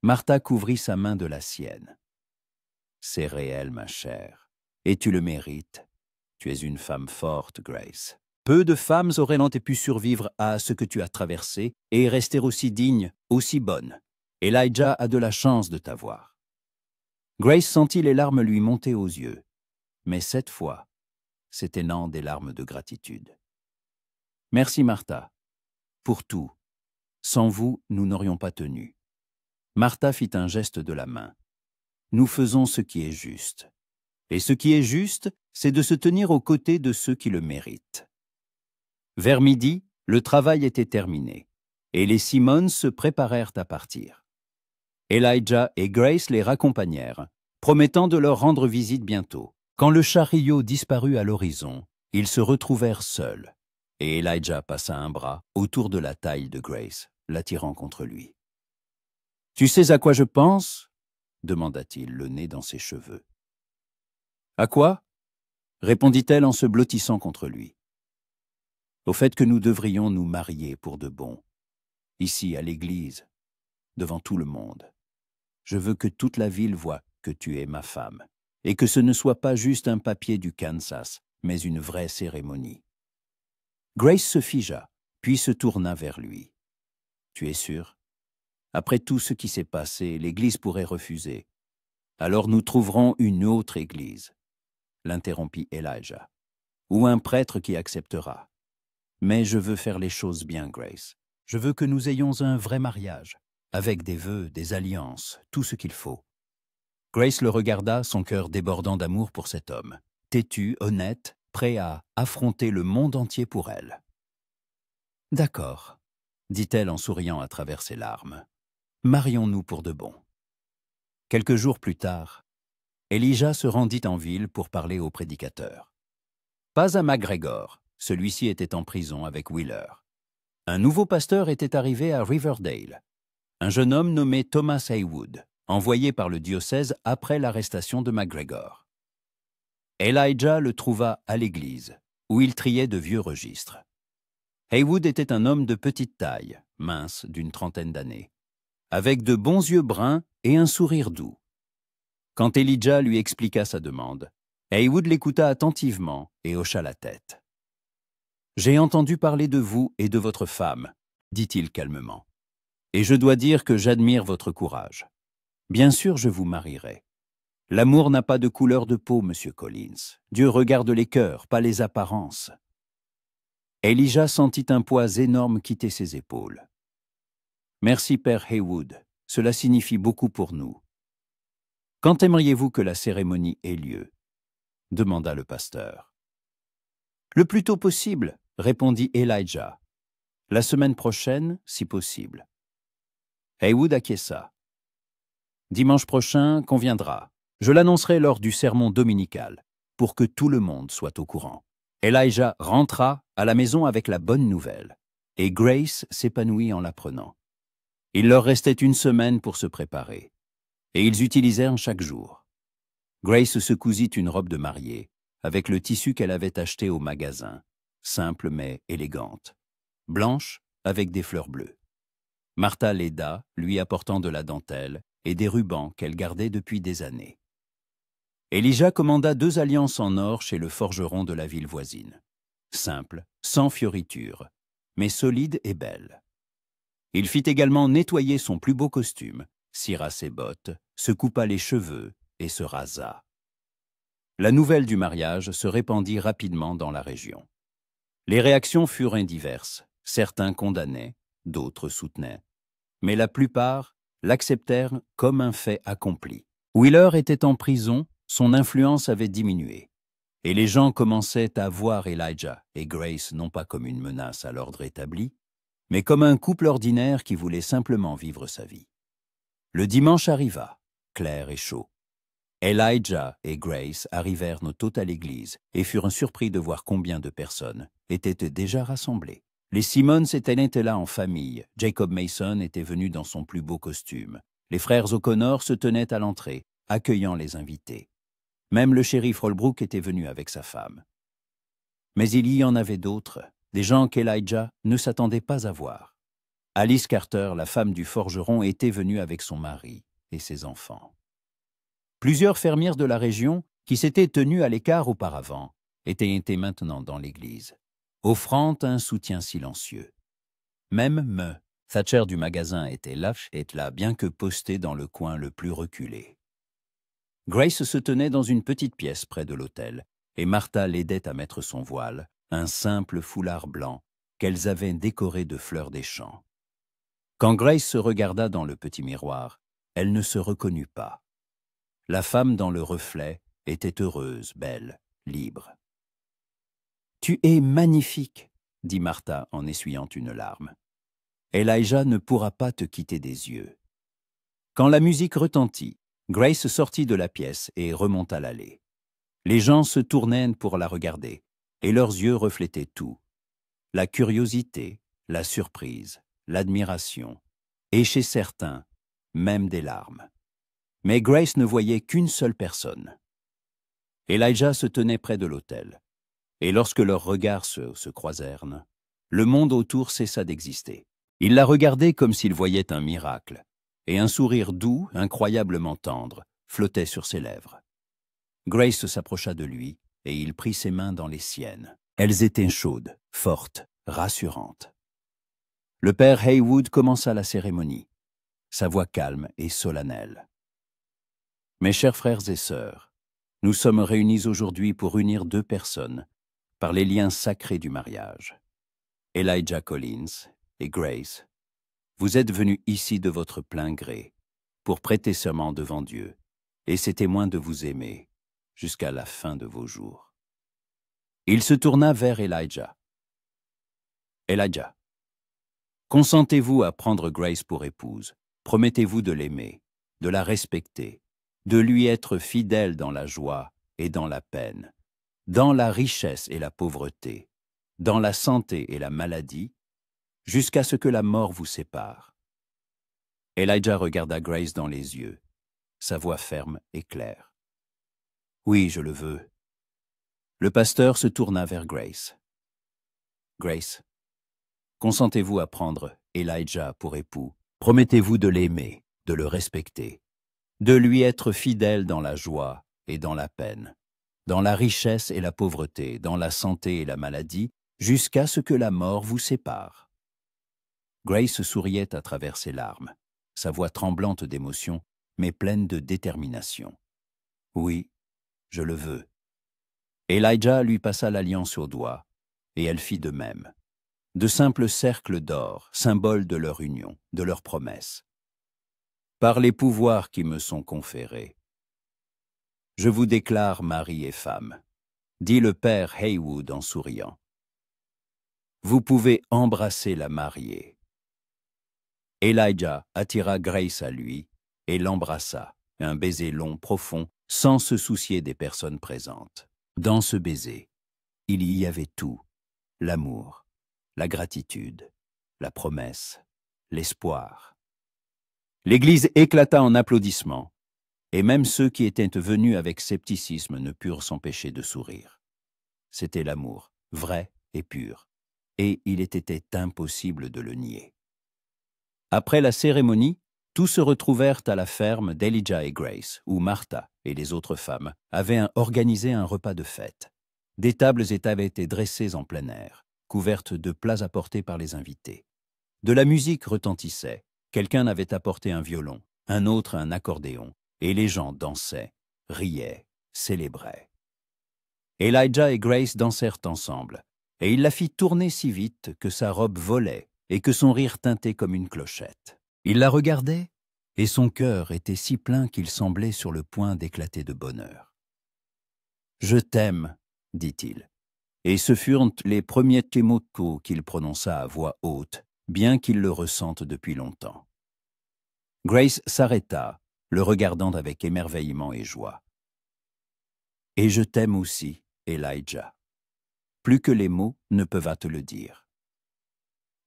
Martha couvrit sa main de la sienne. « C'est réel, ma chère, et tu le mérites. Tu es une femme forte, Grace. Peu de femmes auraient pu survivre à ce que tu as traversé et rester aussi digne, aussi bonne. Elijah a de la chance de t'avoir. » Grace sentit les larmes lui monter aux yeux, mais cette fois, c'était non des larmes de gratitude. « Merci, Martha, pour tout. Sans vous, nous n'aurions pas tenu. » Martha fit un geste de la main. « Nous faisons ce qui est juste. Et ce qui est juste, c'est de se tenir aux côtés de ceux qui le méritent. » Vers midi, le travail était terminé, et les Simmons se préparèrent à partir. Elijah et Grace les raccompagnèrent, promettant de leur rendre visite bientôt. Quand le chariot disparut à l'horizon, ils se retrouvèrent seuls, et Elijah passa un bras autour de la taille de Grace, l'attirant contre lui. « Tu sais à quoi je pense » demanda-t-il, le nez dans ses cheveux. « À quoi » répondit-elle en se blottissant contre lui. « Au fait que nous devrions nous marier pour de bon, ici à l'église, devant tout le monde. Je veux que toute la ville voie que tu es ma femme, et que ce ne soit pas juste un papier du Kansas, mais une vraie cérémonie. » Grace se figea, puis se tourna vers lui. « Tu es sûr ? Après tout ce qui s'est passé, l'Église pourrait refuser. Alors nous trouverons une autre Église, » l'interrompit Elijah, « ou un prêtre qui acceptera. Mais je veux faire les choses bien, Grace. Je veux que nous ayons un vrai mariage, avec des vœux, des alliances, tout ce qu'il faut. » Grace le regarda, son cœur débordant d'amour pour cet homme, têtu, honnête, prêt à affronter le monde entier pour elle. « D'accord, » dit-elle en souriant à travers ses larmes. « Marions-nous pour de bon. » Quelques jours plus tard, Elijah se rendit en ville pour parler au prédicateur. Pas à McGregor, celui-ci était en prison avec Wheeler. Un nouveau pasteur était arrivé à Riverdale, un jeune homme nommé Thomas Haywood, envoyé par le diocèse après l'arrestation de McGregor. Elijah le trouva à l'église, où il triait de vieux registres. Haywood était un homme de petite taille, mince, d'une trentaine d'années, avec de bons yeux bruns et un sourire doux. Quand Elijah lui expliqua sa demande, Haywood l'écouta attentivement et hocha la tête. « J'ai entendu parler de vous et de votre femme, » dit-il calmement. « Et je dois dire que j'admire votre courage. Bien sûr, je vous marierai. L'amour n'a pas de couleur de peau, Monsieur Collins. Dieu regarde les cœurs, pas les apparences. » Elijah sentit un poids énorme quitter ses épaules. « Merci, Père Haywood. Cela signifie beaucoup pour nous. »« Quand aimeriez-vous que la cérémonie ait lieu ?» demanda le pasteur. « Le plus tôt possible, » répondit Elijah. « La semaine prochaine, si possible. » Haywood acquiesça. « Dimanche prochain conviendra. Je l'annoncerai lors du sermon dominical, pour que tout le monde soit au courant. » Elijah rentra à la maison avec la bonne nouvelle, et Grace s'épanouit en l'apprenant. Il leur restait une semaine pour se préparer, et ils utilisèrent chaque jour. Grace se cousit une robe de mariée, avec le tissu qu'elle avait acheté au magasin, simple mais élégante, blanche avec des fleurs bleues. Martha l'aida, lui apportant de la dentelle et des rubans qu'elle gardait depuis des années. Elijah commanda 2 alliances en or chez le forgeron de la ville voisine. Simple, sans fioritures, mais solide et belle. Il fit également nettoyer son plus beau costume, cira ses bottes, se coupa les cheveux et se rasa. La nouvelle du mariage se répandit rapidement dans la région. Les réactions furent diverses. Certains condamnaient, d'autres soutenaient. Mais la plupart l'acceptèrent comme un fait accompli. Wheeler était en prison, son influence avait diminué. Et les gens commençaient à voir Elijah et Grace non pas comme une menace à l'ordre établi, mais comme un couple ordinaire qui voulait simplement vivre sa vie. Le dimanche arriva, clair et chaud. Elijah et Grace arrivèrent tôt à l'église et furent surpris de voir combien de personnes étaient déjà rassemblées. Les Simmons étaient là en famille, Jacob Mason était venu dans son plus beau costume. Les frères O'Connor se tenaient à l'entrée, accueillant les invités. Même le shérif Holbrook était venu avec sa femme. Mais il y en avait d'autres, des gens qu'Elijah ne s'attendait pas à voir. Alice Carter, la femme du forgeron, était venue avec son mari et ses enfants. Plusieurs fermières de la région, qui s'étaient tenues à l'écart auparavant, étaient maintenant dans l'église, offrant un soutien silencieux. Même Me, Thatcher du magasin, était là, bien que posté dans le coin le plus reculé. Grace se tenait dans une petite pièce près de l'autel, et Martha l'aidait à mettre son voile, un simple foulard blanc qu'elles avaient décoré de fleurs des champs. Quand Grace se regarda dans le petit miroir, elle ne se reconnut pas. La femme dans le reflet était heureuse, belle, libre. « Tu es magnifique, » dit Martha en essuyant une larme. « Elijah ne pourra pas te quitter des yeux. » Quand la musique retentit, Grace sortit de la pièce et remonta l'allée. Les gens se tournaient pour la regarder, et leurs yeux reflétaient tout. La curiosité, la surprise, l'admiration, et chez certains, même des larmes. Mais Grace ne voyait qu'une seule personne. Elijah se tenait près de l'autel, et lorsque leurs regards se croisèrent, le monde autour cessa d'exister. Il la regardait comme s'il voyait un miracle, et un sourire doux, incroyablement tendre, flottait sur ses lèvres. Grace s'approcha de lui, et il prit ses mains dans les siennes. Elles étaient chaudes, fortes, rassurantes. Le père Haywood commença la cérémonie, sa voix calme et solennelle. « Mes chers frères et sœurs, nous sommes réunis aujourd'hui pour unir 2 personnes par les liens sacrés du mariage. Elijah Collins et Grace, vous êtes venus ici de votre plein gré pour prêter serment devant Dieu et ses témoins de vous aimer jusqu'à la fin de vos jours. » Il se tourna vers Elijah. « Elijah, consentez-vous à prendre Grace pour épouse, promettez-vous de l'aimer, de la respecter, de lui être fidèle dans la joie et dans la peine, dans la richesse et la pauvreté, dans la santé et la maladie, jusqu'à ce que la mort vous sépare. » Elijah regarda Grace dans les yeux, sa voix ferme et claire. « Oui, je le veux. » Le pasteur se tourna vers Grace. « Grace, consentez-vous à prendre Elijah pour époux, promettez-vous de l'aimer, de le respecter, de lui être fidèle dans la joie et dans la peine, dans la richesse et la pauvreté, dans la santé et la maladie, jusqu'à ce que la mort vous sépare. » Grace souriait à travers ses larmes, sa voix tremblante d'émotion, mais pleine de détermination. « Oui, je le veux. » Elijah lui passa l'alliance au doigt, et elle fit de même. De simples cercles d'or, symboles de leur union, de leur promesse. « Par les pouvoirs qui me sont conférés, je vous déclare mari et femme, » dit le père Haywood en souriant. « Vous pouvez embrasser la mariée. » Elijah attira Grace à lui et l'embrassa, un baiser long, profond, sans se soucier des personnes présentes. Dans ce baiser, il y avait tout, l'amour, la gratitude, la promesse, l'espoir. L'église éclata en applaudissements, et même ceux qui étaient venus avec scepticisme ne purent s'empêcher de sourire. C'était l'amour, vrai et pur, et il était impossible de le nier. Après la cérémonie, tous se retrouvèrent à la ferme d'Elijah et Grace, où Martha et les autres femmes avaient organisé un repas de fête. Des tables avaient été dressées en plein air, couvertes de plats apportés par les invités. De la musique retentissait. Quelqu'un avait apporté un violon, un autre un accordéon, et les gens dansaient, riaient, célébraient. Elijah et Grace dansèrent ensemble, et il la fit tourner si vite que sa robe volait et que son rire tintait comme une clochette. Il la regardait, et son cœur était si plein qu'il semblait sur le point d'éclater de bonheur. « Je t'aime, » dit-il, et ce furent les premiers mots qu'il prononça à voix haute, bien qu'il le ressente depuis longtemps. Grace s'arrêta, le regardant avec émerveillement et joie. « Et je t'aime aussi, Elijah. Plus que les mots ne peuvent te le dire. »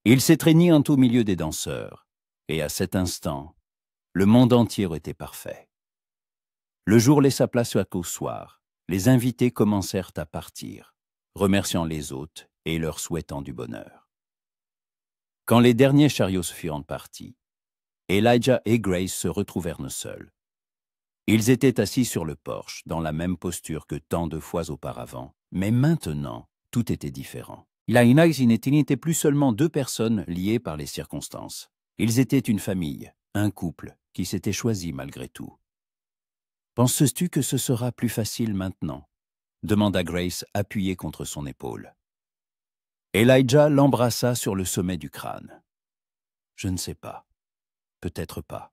Il s'étreignit au milieu des danseurs, et à cet instant, le monde entier était parfait. Le jour laissa place au soir. Les invités commencèrent à partir, remerciant les hôtes et leur souhaitant du bonheur. Quand les derniers chariots furent partis, Elijah et Grace se retrouvèrent seuls. Ils étaient assis sur le porche, dans la même posture que tant de fois auparavant, mais maintenant, tout était différent. Ils n'étaient plus seulement deux personnes liées par les circonstances. Ils étaient une famille, un couple, qui s'était choisi malgré tout. « Penses-tu que ce sera plus facile maintenant ?» demanda Grace, appuyée contre son épaule. Elijah l'embrassa sur le sommet du crâne. « Je ne sais pas. Peut-être pas.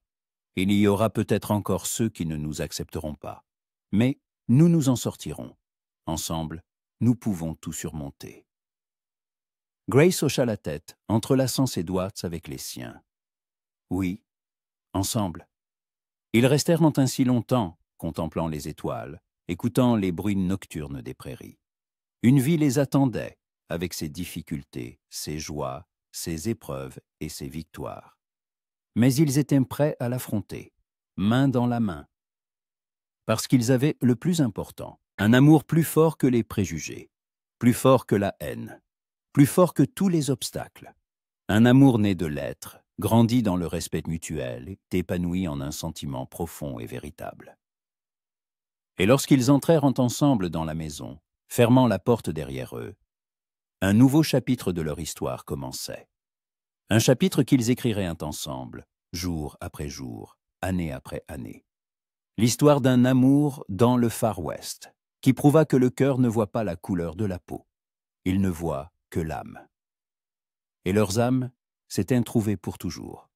Il y aura peut-être encore ceux qui ne nous accepteront pas. Mais nous nous en sortirons. Ensemble, nous pouvons tout surmonter. » Grace hocha la tête, entrelaçant ses doigts avec les siens. « Oui, ensemble. » Ils restèrent ainsi longtemps, contemplant les étoiles, écoutant les bruits nocturnes des prairies. Une vie les attendait, avec ses difficultés, ses joies, ses épreuves et ses victoires. Mais ils étaient prêts à l'affronter, main dans la main, parce qu'ils avaient le plus important, un amour plus fort que les préjugés, plus fort que la haine, plus fort que tous les obstacles. Un amour né de l'être, grandi dans le respect mutuel, épanoui en un sentiment profond et véritable. Et lorsqu'ils entrèrent ensemble dans la maison, fermant la porte derrière eux, un nouveau chapitre de leur histoire commençait. Un chapitre qu'ils écriraient ensemble, jour après jour, année après année. L'histoire d'un amour dans le Far West, qui prouva que le cœur ne voit pas la couleur de la peau. Il ne voit que l'âme. Et leurs âmes s'étaient trouvées pour toujours.